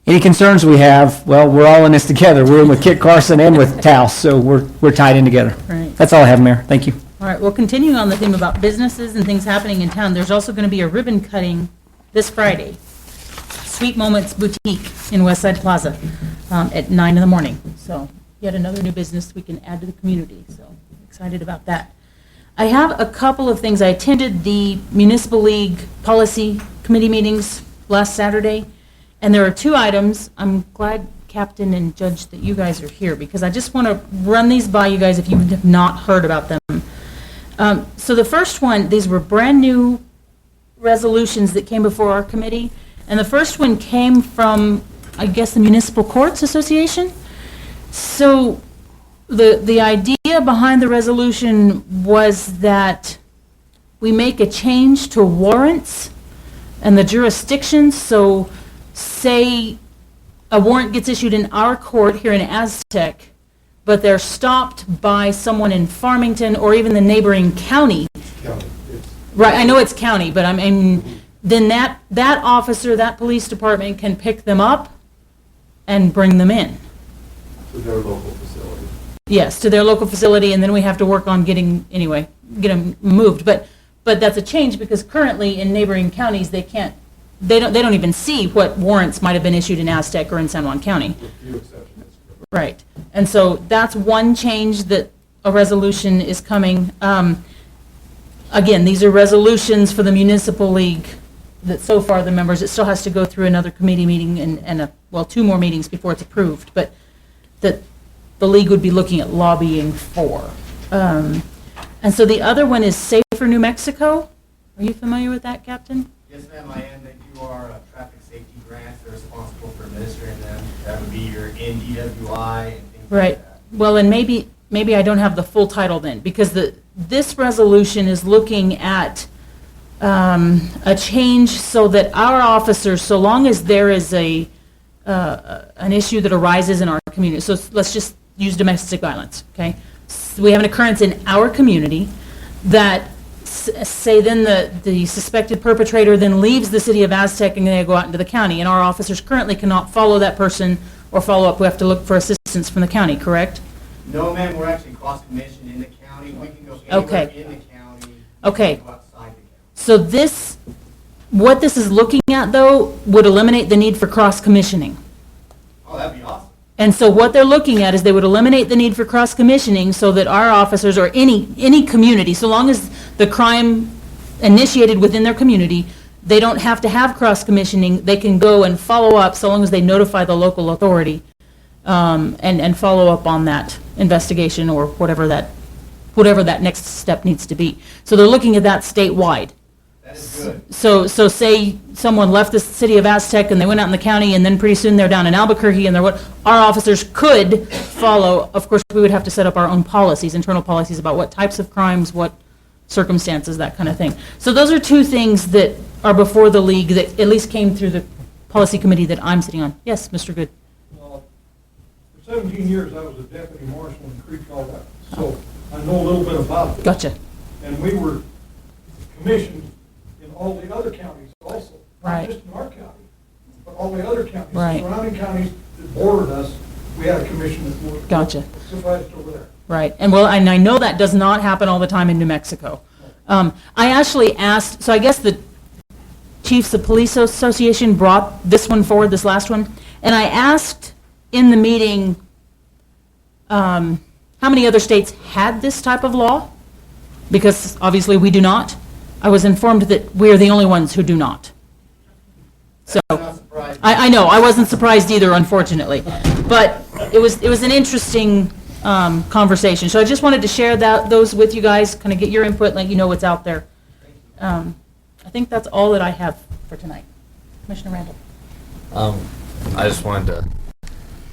Speaker 7: any concerns we have, well, we're all in this together. We're in with Kit Carson and with Taos, so we're tied in together.
Speaker 4: Right.
Speaker 7: That's all I have, Mayor. Thank you.
Speaker 4: All right, well, continuing on the theme about businesses and things happening in town, there's also going to be a ribbon cutting this Friday. Sweet Moments Boutique in Westside Plaza at 9 in the morning. So yet another new business we can add to the community, so excited about that. I have a couple of things. I attended the Municipal League Policy Committee meetings last Saturday, And there are two items. I'm glad, Captain and Judge, that you guys are here, because I just want to run these by you guys if you have not heard about them. So the first one, these were brand-new resolutions that came before our committee, and the first one came from, I guess, the Municipal Courts Association. So the idea behind the resolution was that we make a change to warrants and the jurisdictions. So say a warrant gets issued in our court here in Aztec, but they're stopped by someone in Farmington or even the neighboring county.
Speaker 1: County.
Speaker 4: Right, I know it's county, but I mean, then that officer, that police department can pick them up and bring them in.
Speaker 1: To their local facility.
Speaker 4: Yes, to their local facility, and then we have to work on get them moved. But that's a change, because currently in neighboring counties, they don't even see what warrants might have been issued in Aztec or in San Juan County.
Speaker 1: With few exceptions.
Speaker 4: Right, and so that's one change that a resolution is coming. Again, these are resolutions for the municipal league that so far the members, it still has to go through another committee meeting and two more meetings before it's approved, but that the league would be looking at lobbying for. And so the other one is Safer New Mexico. Are you familiar with that, Captain?
Speaker 12: Yes, ma'am, I am. They do our traffic safety grants. They're responsible for administering them. That would be your NDWI and things
Speaker 4: Right.
Speaker 12: like that.
Speaker 4: Well, and maybe I don't have the full title then, because this resolution is looking at a change so that our officers, so long as there is an issue that arises in our community, so let's just use domestic violence, okay? So we have an occurrence in our community that, say then the suspected perpetrator then leaves the city of Aztec and they go out into the county, and our officers currently cannot follow that person or follow up. We have to look for assistance from the county, correct?
Speaker 12: No, ma'am, we're actually cross-commissioned in the county. We can go
Speaker 4: Okay.
Speaker 12: anywhere in the county.
Speaker 4: Okay.
Speaker 12: We can go outside the county.
Speaker 4: So what this is looking at, though, would eliminate the need for cross-commissioning.
Speaker 12: Oh, that'd be awesome.
Speaker 4: And so what they're looking at is they would eliminate the need for cross-commissioning so that our officers, or any community, so long as the crime initiated within their community, they don't have to have cross-commissioning. They can go and follow up so long as they notify the local authority and follow up on that investigation or whatever that next step needs to be. So they're looking at that statewide.
Speaker 12: That is good.
Speaker 4: So say someone left the city of Aztec and they went out in the county, and then pretty soon they're down in Albuquerque, and our officers could follow. Of course, we would have to set up our own policies, internal policies about what types of crimes, what circumstances, that kind of thing. So those are two things that are before the league that at least came through the policy committee that I'm sitting on. Yes, Mr. Good.
Speaker 8: For 17 years, I was a deputy marshal in Creek, Colorado, so I know a little bit about it.
Speaker 4: Gotcha.
Speaker 8: And we were commissioned in all the other counties also.
Speaker 4: Right.
Speaker 8: Not just in our county, but all the other counties.
Speaker 4: Right.
Speaker 8: Surrounding counties that bordered us, we had a commission that worked.
Speaker 4: Gotcha.
Speaker 8: Sufficed over there.
Speaker 4: Right, and I know that does not happen all the time in New Mexico. I actually asked, so I guess the Chiefs of Police Association brought this one forward, this last one, and I asked in the meeting how many other states had this type of law, because obviously we do not. I was informed that we are the only ones who do not. So,
Speaker 12: Not surprised.
Speaker 4: I know, I wasn't surprised either, unfortunately. But it was an interesting conversation. So I just wanted to share those with you guys, kind of get your input, let you know what's out there. I think that's all that I have for tonight. Commissioner Randall.
Speaker 2: I just wanted to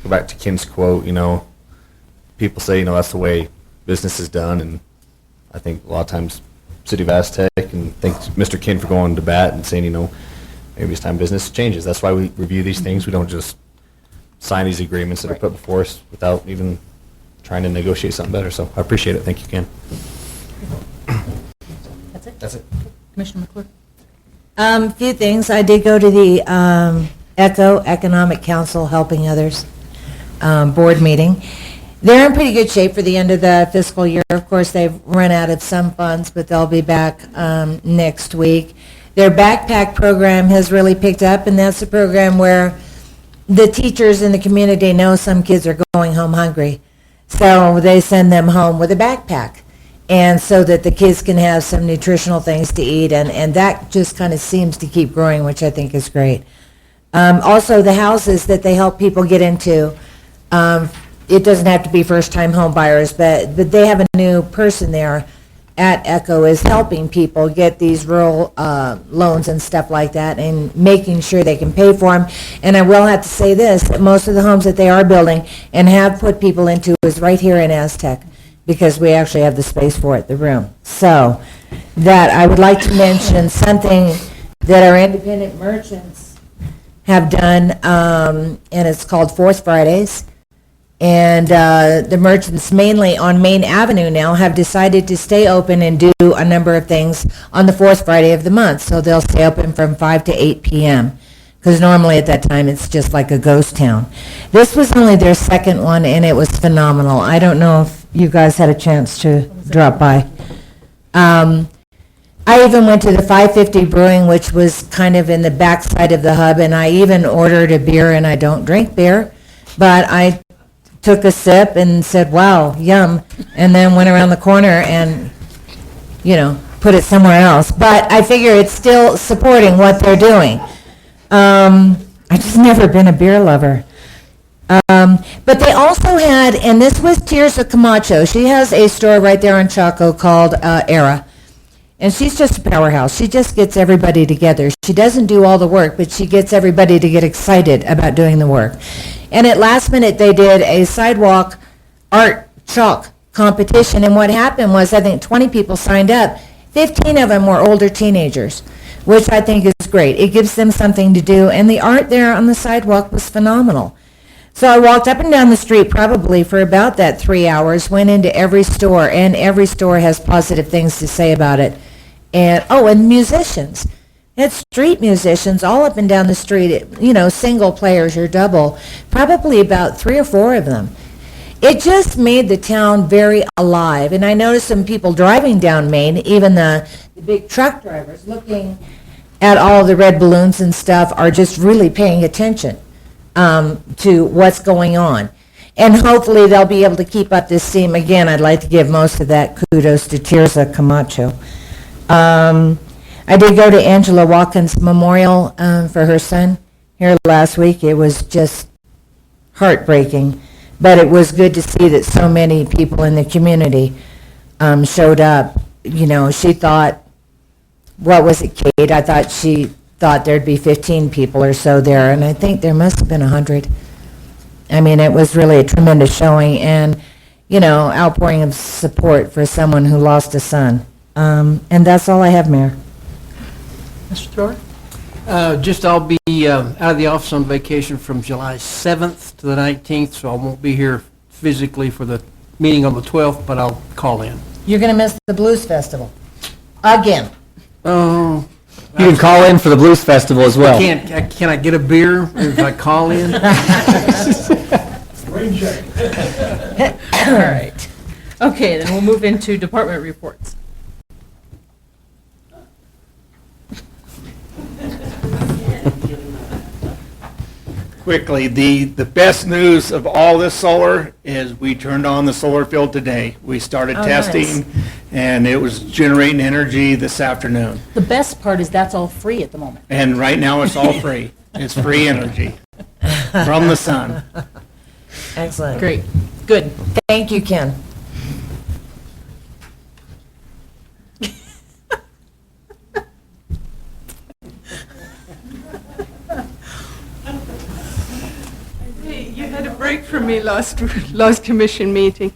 Speaker 2: go back to Ken's quote. People say, that's the way business is done, and I think a lot of times City of Aztec, and thanks Mr. Ken for going to bat and saying, maybe it's time business changes. That's why we review these things. We don't just sign these agreements that are put before us without even trying to negotiate something better. So I appreciate it. Thank you, Ken.
Speaker 4: That's it?
Speaker 2: That's it.
Speaker 4: Commissioner McClure.
Speaker 6: Few things. I did go to the ECHO, Economic Council Helping Others, board meeting. They're in pretty good shape for the end of the fiscal year. Of course, they've run out of some funds, but they'll be back next week. Their backpack program has really picked up, and that's a program where the teachers in the community know some kids are going home hungry. So they send them home with a backpack, and so that the kids can have some nutritional things to eat, and that just kind of seems to keep growing, which I think is great. Also, the houses that they help people get into, it doesn't have to be first-time home buyers, but they have a new person there at ECHO is helping people get these rural loans and stuff like that and making sure they can pay for them. And I will have to say this, that most of the homes that they are building and have put people into is right here in Aztec, because we actually have the space for it, the room. So that I would like to mention something that our independent merchants have done, and it's called Fourth Fridays. And the merchants mainly on Main Avenue now have decided to stay open and do a number of things on the fourth Friday of the month. So they'll stay open from 5 to 8 p.m. because normally at that time it's just like a ghost town. This was only their second one, and it was phenomenal. I don't know if you guys had a chance to drop by. I even went to the 550 Brewing, which was kind of in the backside of the hub, and I even ordered a beer, and I don't drink beer, but I took a sip and said, wow, yum, and then went around the corner and, put it somewhere else. But I figure it's still supporting what they're doing. I just never been a beer lover. But they also had, and this was Tirsa Camacho. She has a store right there on Chaco called Era. And she's just a powerhouse. She just gets everybody together. She doesn't do all the work, but she gets everybody to get excited about doing the work. And at last minute, they did a sidewalk art chalk competition. And what happened was, I think 20 people signed up. 15 of them were older teenagers, which I think is great. It gives them something to do. And the art there on the sidewalk was phenomenal. So I walked up and down the street probably for about that 3 hours, went into every store, and every store has positive things to say about it. And musicians. Had street musicians all up and down the street, single players or double, probably about 3 or 4 of them. It just made the town very alive. And I noticed some people driving down Main, even the big truck drivers, looking at all the red balloons and stuff, are just really paying attention to what's going on. And hopefully they'll be able to keep up this theme. Again, I'd like to give most of that kudos to Tirsa Camacho. I did go to Angela Watkins' memorial for her son here last week. It was just heartbreaking, but it was good to see that so many people in the community showed up. She thought, what was it, Kate? I thought she thought there'd be 15 people or so there, and I think there must have been 100. I mean, it was really a tremendous showing, and, outpouring of support for someone who lost a son. And that's all I have, Mayor.
Speaker 13: Mr. Thrower? I'll be out of the office on vacation from July 7th to the 19th, so I won't be here physically for the meeting on the 12th, but I'll call in.
Speaker 6: You're going to miss the Blues Festival. Again.
Speaker 13: Oh.
Speaker 7: You can call in for the Blues Festival as well.
Speaker 13: Can I get a beer if I call in?
Speaker 8: Rain check.
Speaker 4: All right. Okay, then we'll move into department reports.
Speaker 10: Quickly, the best news of all this solar is we turned on the solar field today. We started testing,
Speaker 6: nice.
Speaker 10: and it was generating energy this afternoon.
Speaker 4: The best part is that's all free at the moment.
Speaker 10: And right now, it's all free. It's free energy from the sun.
Speaker 6: Excellent.
Speaker 4: Great. Good.
Speaker 6: Thank you, Ken.
Speaker 14: You had a break from me last commission meeting.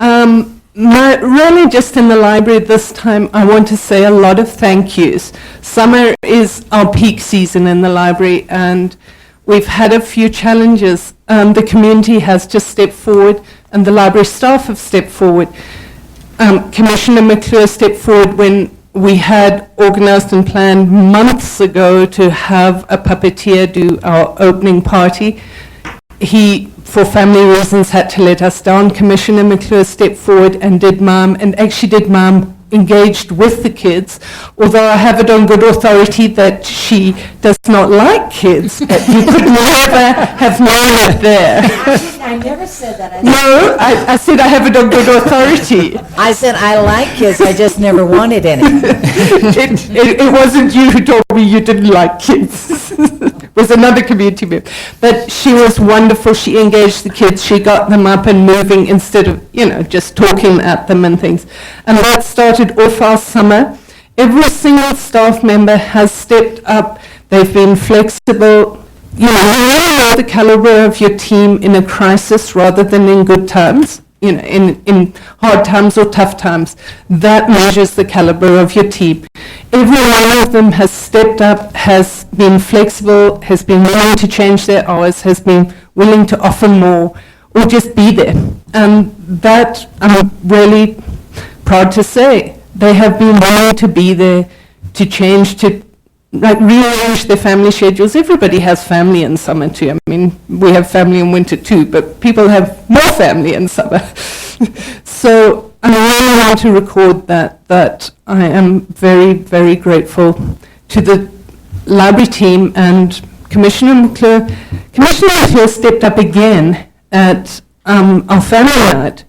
Speaker 14: Really just in the library this time, I want to say a lot of thank yous. Summer is our peak season in the library, and we've had a few challenges. The community has just stepped forward, and the library staff have stepped forward. Commissioner McClure stepped forward when we had organized and planned months ago to have a puppeteer do our opening party. He, for family reasons, had to let us down. Commissioner McClure stepped forward and did mime, and actually did mime engaged with the kids, although I have it on good authority that she does not like kids, but you could never have known it there.
Speaker 6: I never said that.
Speaker 14: I said I have it on good authority.
Speaker 6: I said I like kids, I just never wanted any.
Speaker 14: It wasn't you who told me you didn't like kids. was another community member. But she was wonderful. She engaged the kids. She got them up and moving instead of, just talking at them and things. And that started off our summer. Every single staff member has stepped up. They've been flexible. You really know the caliber of your team in a crisis rather than in good times. In hard times or tough times, that measures the caliber of your team. Every one of them has stepped up, has been flexible, has been willing to change their hours, has been willing to offer more, or just be there. And that I'm really proud to say. They have been willing to be there, to change, to rearrange their family schedules. Everybody has family in summer too. I mean, we have family in winter too, but people have more family in summer. So I really want to record that I am very, very grateful to the library team and Commissioner McClure. Commissioner McClure stepped up again at our family night,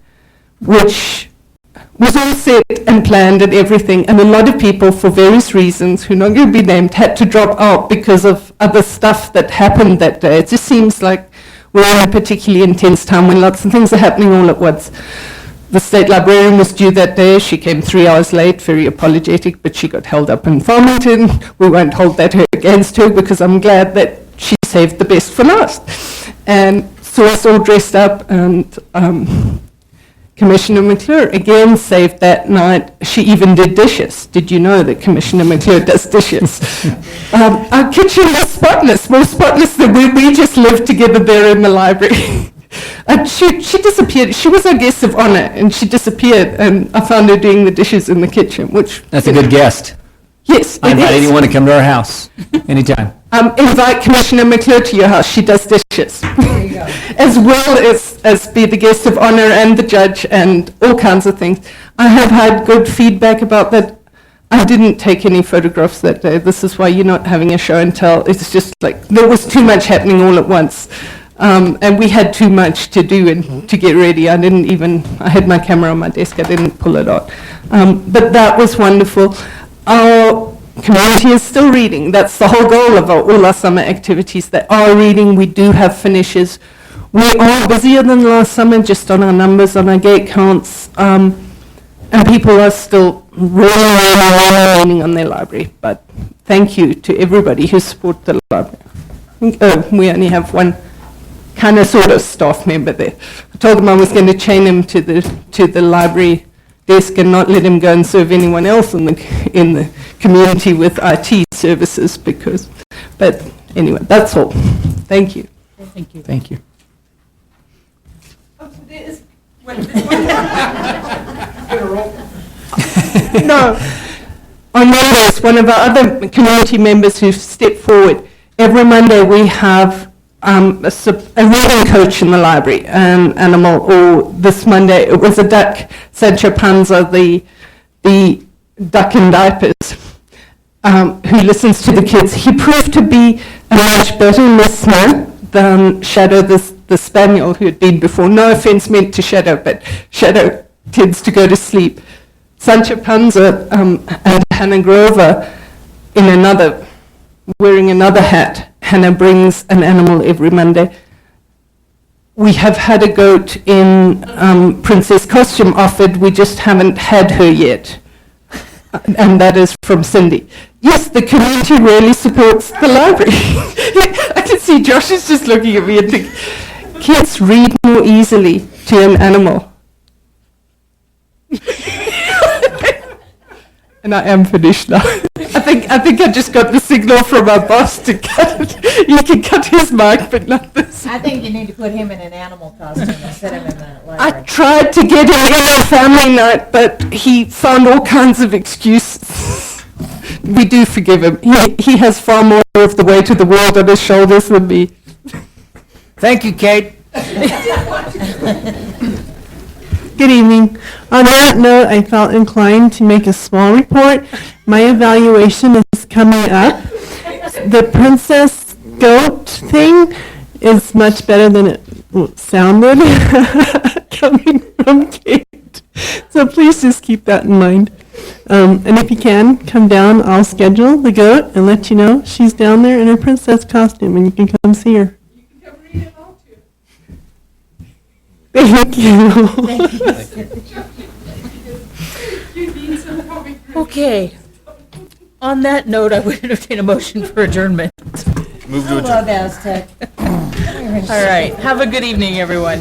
Speaker 14: which was all set and planned and everything, and a lot of people, for various reasons, who are not going to be named, had to drop out because of other stuff that happened that day. It just seems like we're in a particularly intense time when lots of things are happening all at once. The state librarian was due that day. She came 3 hours late, very apologetic, but she got held up in Farmington. We won't hold that against her because I'm glad that she saved the best for last. And saw us all dressed up, and Commissioner McClure again saved that night. She even did dishes. Did you know that Commissioner McClure does dishes? Our kitchen was spotless, more spotless than we just lived together there in the library. She disappeared. She was our guest of honor, and she disappeared, and I found her doing the dishes in the kitchen, which...
Speaker 7: That's a good guest.
Speaker 14: Yes,
Speaker 7: I invite anyone to come to our house anytime.
Speaker 14: Invite Commissioner McClure to your house. She does dishes.
Speaker 6: There you go.
Speaker 14: As well as be the guest of honor and the judge and all kinds of things. I have had good feedback about that. I didn't take any photographs that day. This is why you're not having a show and tell. It's just like there was too much happening all at once. And we had too much to do and to get ready. I had my camera on my desk. I didn't pull it out. But that was wonderful. Our community is still reading. That's the whole goal of all our summer activities. They are reading. We do have finishes. We are busier than last summer, just on our numbers, on our gate counts. And people are still really leaning on their library. But thank you to everybody who support the library. We only have one kind of sort of staff member there. I told him I was going to chain him to the library desk and not let him go and serve anyone else in the community with IT services but anyway, that's all. Thank you.
Speaker 4: Thank you.
Speaker 7: Thank you.
Speaker 14: No. On Mondays, one of our other community members who've stepped forward, every Monday we have a reading coach in the library, an animal, or this Monday it was a duck, Sancho Panza, the duck in diapers, who listens to the kids. He proved to be a much better listener than Shadow, the spaniel who had been before. No offense meant to Shadow, but Shadow tends to go to sleep. Sancho Panza and Hannah Grover wearing another hat. Hannah brings an animal every Monday. We have had a goat in princess costume offered. We just haven't had her yet. And that is from Cindy. Yes, the community really supports the library. I can see Josh is just looking at me and thinking, kids read more easily to an animal. And I am finished now. I think I just got the signal from our boss to cut it. You can cut his mic, but not this.
Speaker 6: I think you need to put him in an animal costume and set him in the library.
Speaker 14: I tried to get him in our family night, but he found all kinds of excuses. We do forgive him. He has far more of the weight of the world on his shoulders than me.
Speaker 7: Thank you, Kate.
Speaker 14: Good evening. On that note, I felt inclined to make a small report. My evaluation is coming up. The princess goat thing is much better than it sounded coming from Kate. So please just keep that in mind. And if you can, come down, I'll schedule the goat and let you know she's down there in her princess costume and you can come see her. You can come read it all too. Thank you.
Speaker 4: Okay. On that note, I would entertain a motion for adjournment.
Speaker 2: Move to
Speaker 6: I
Speaker 2: adjourn.
Speaker 6: love Aztec.
Speaker 4: All right. Have a good evening, everyone.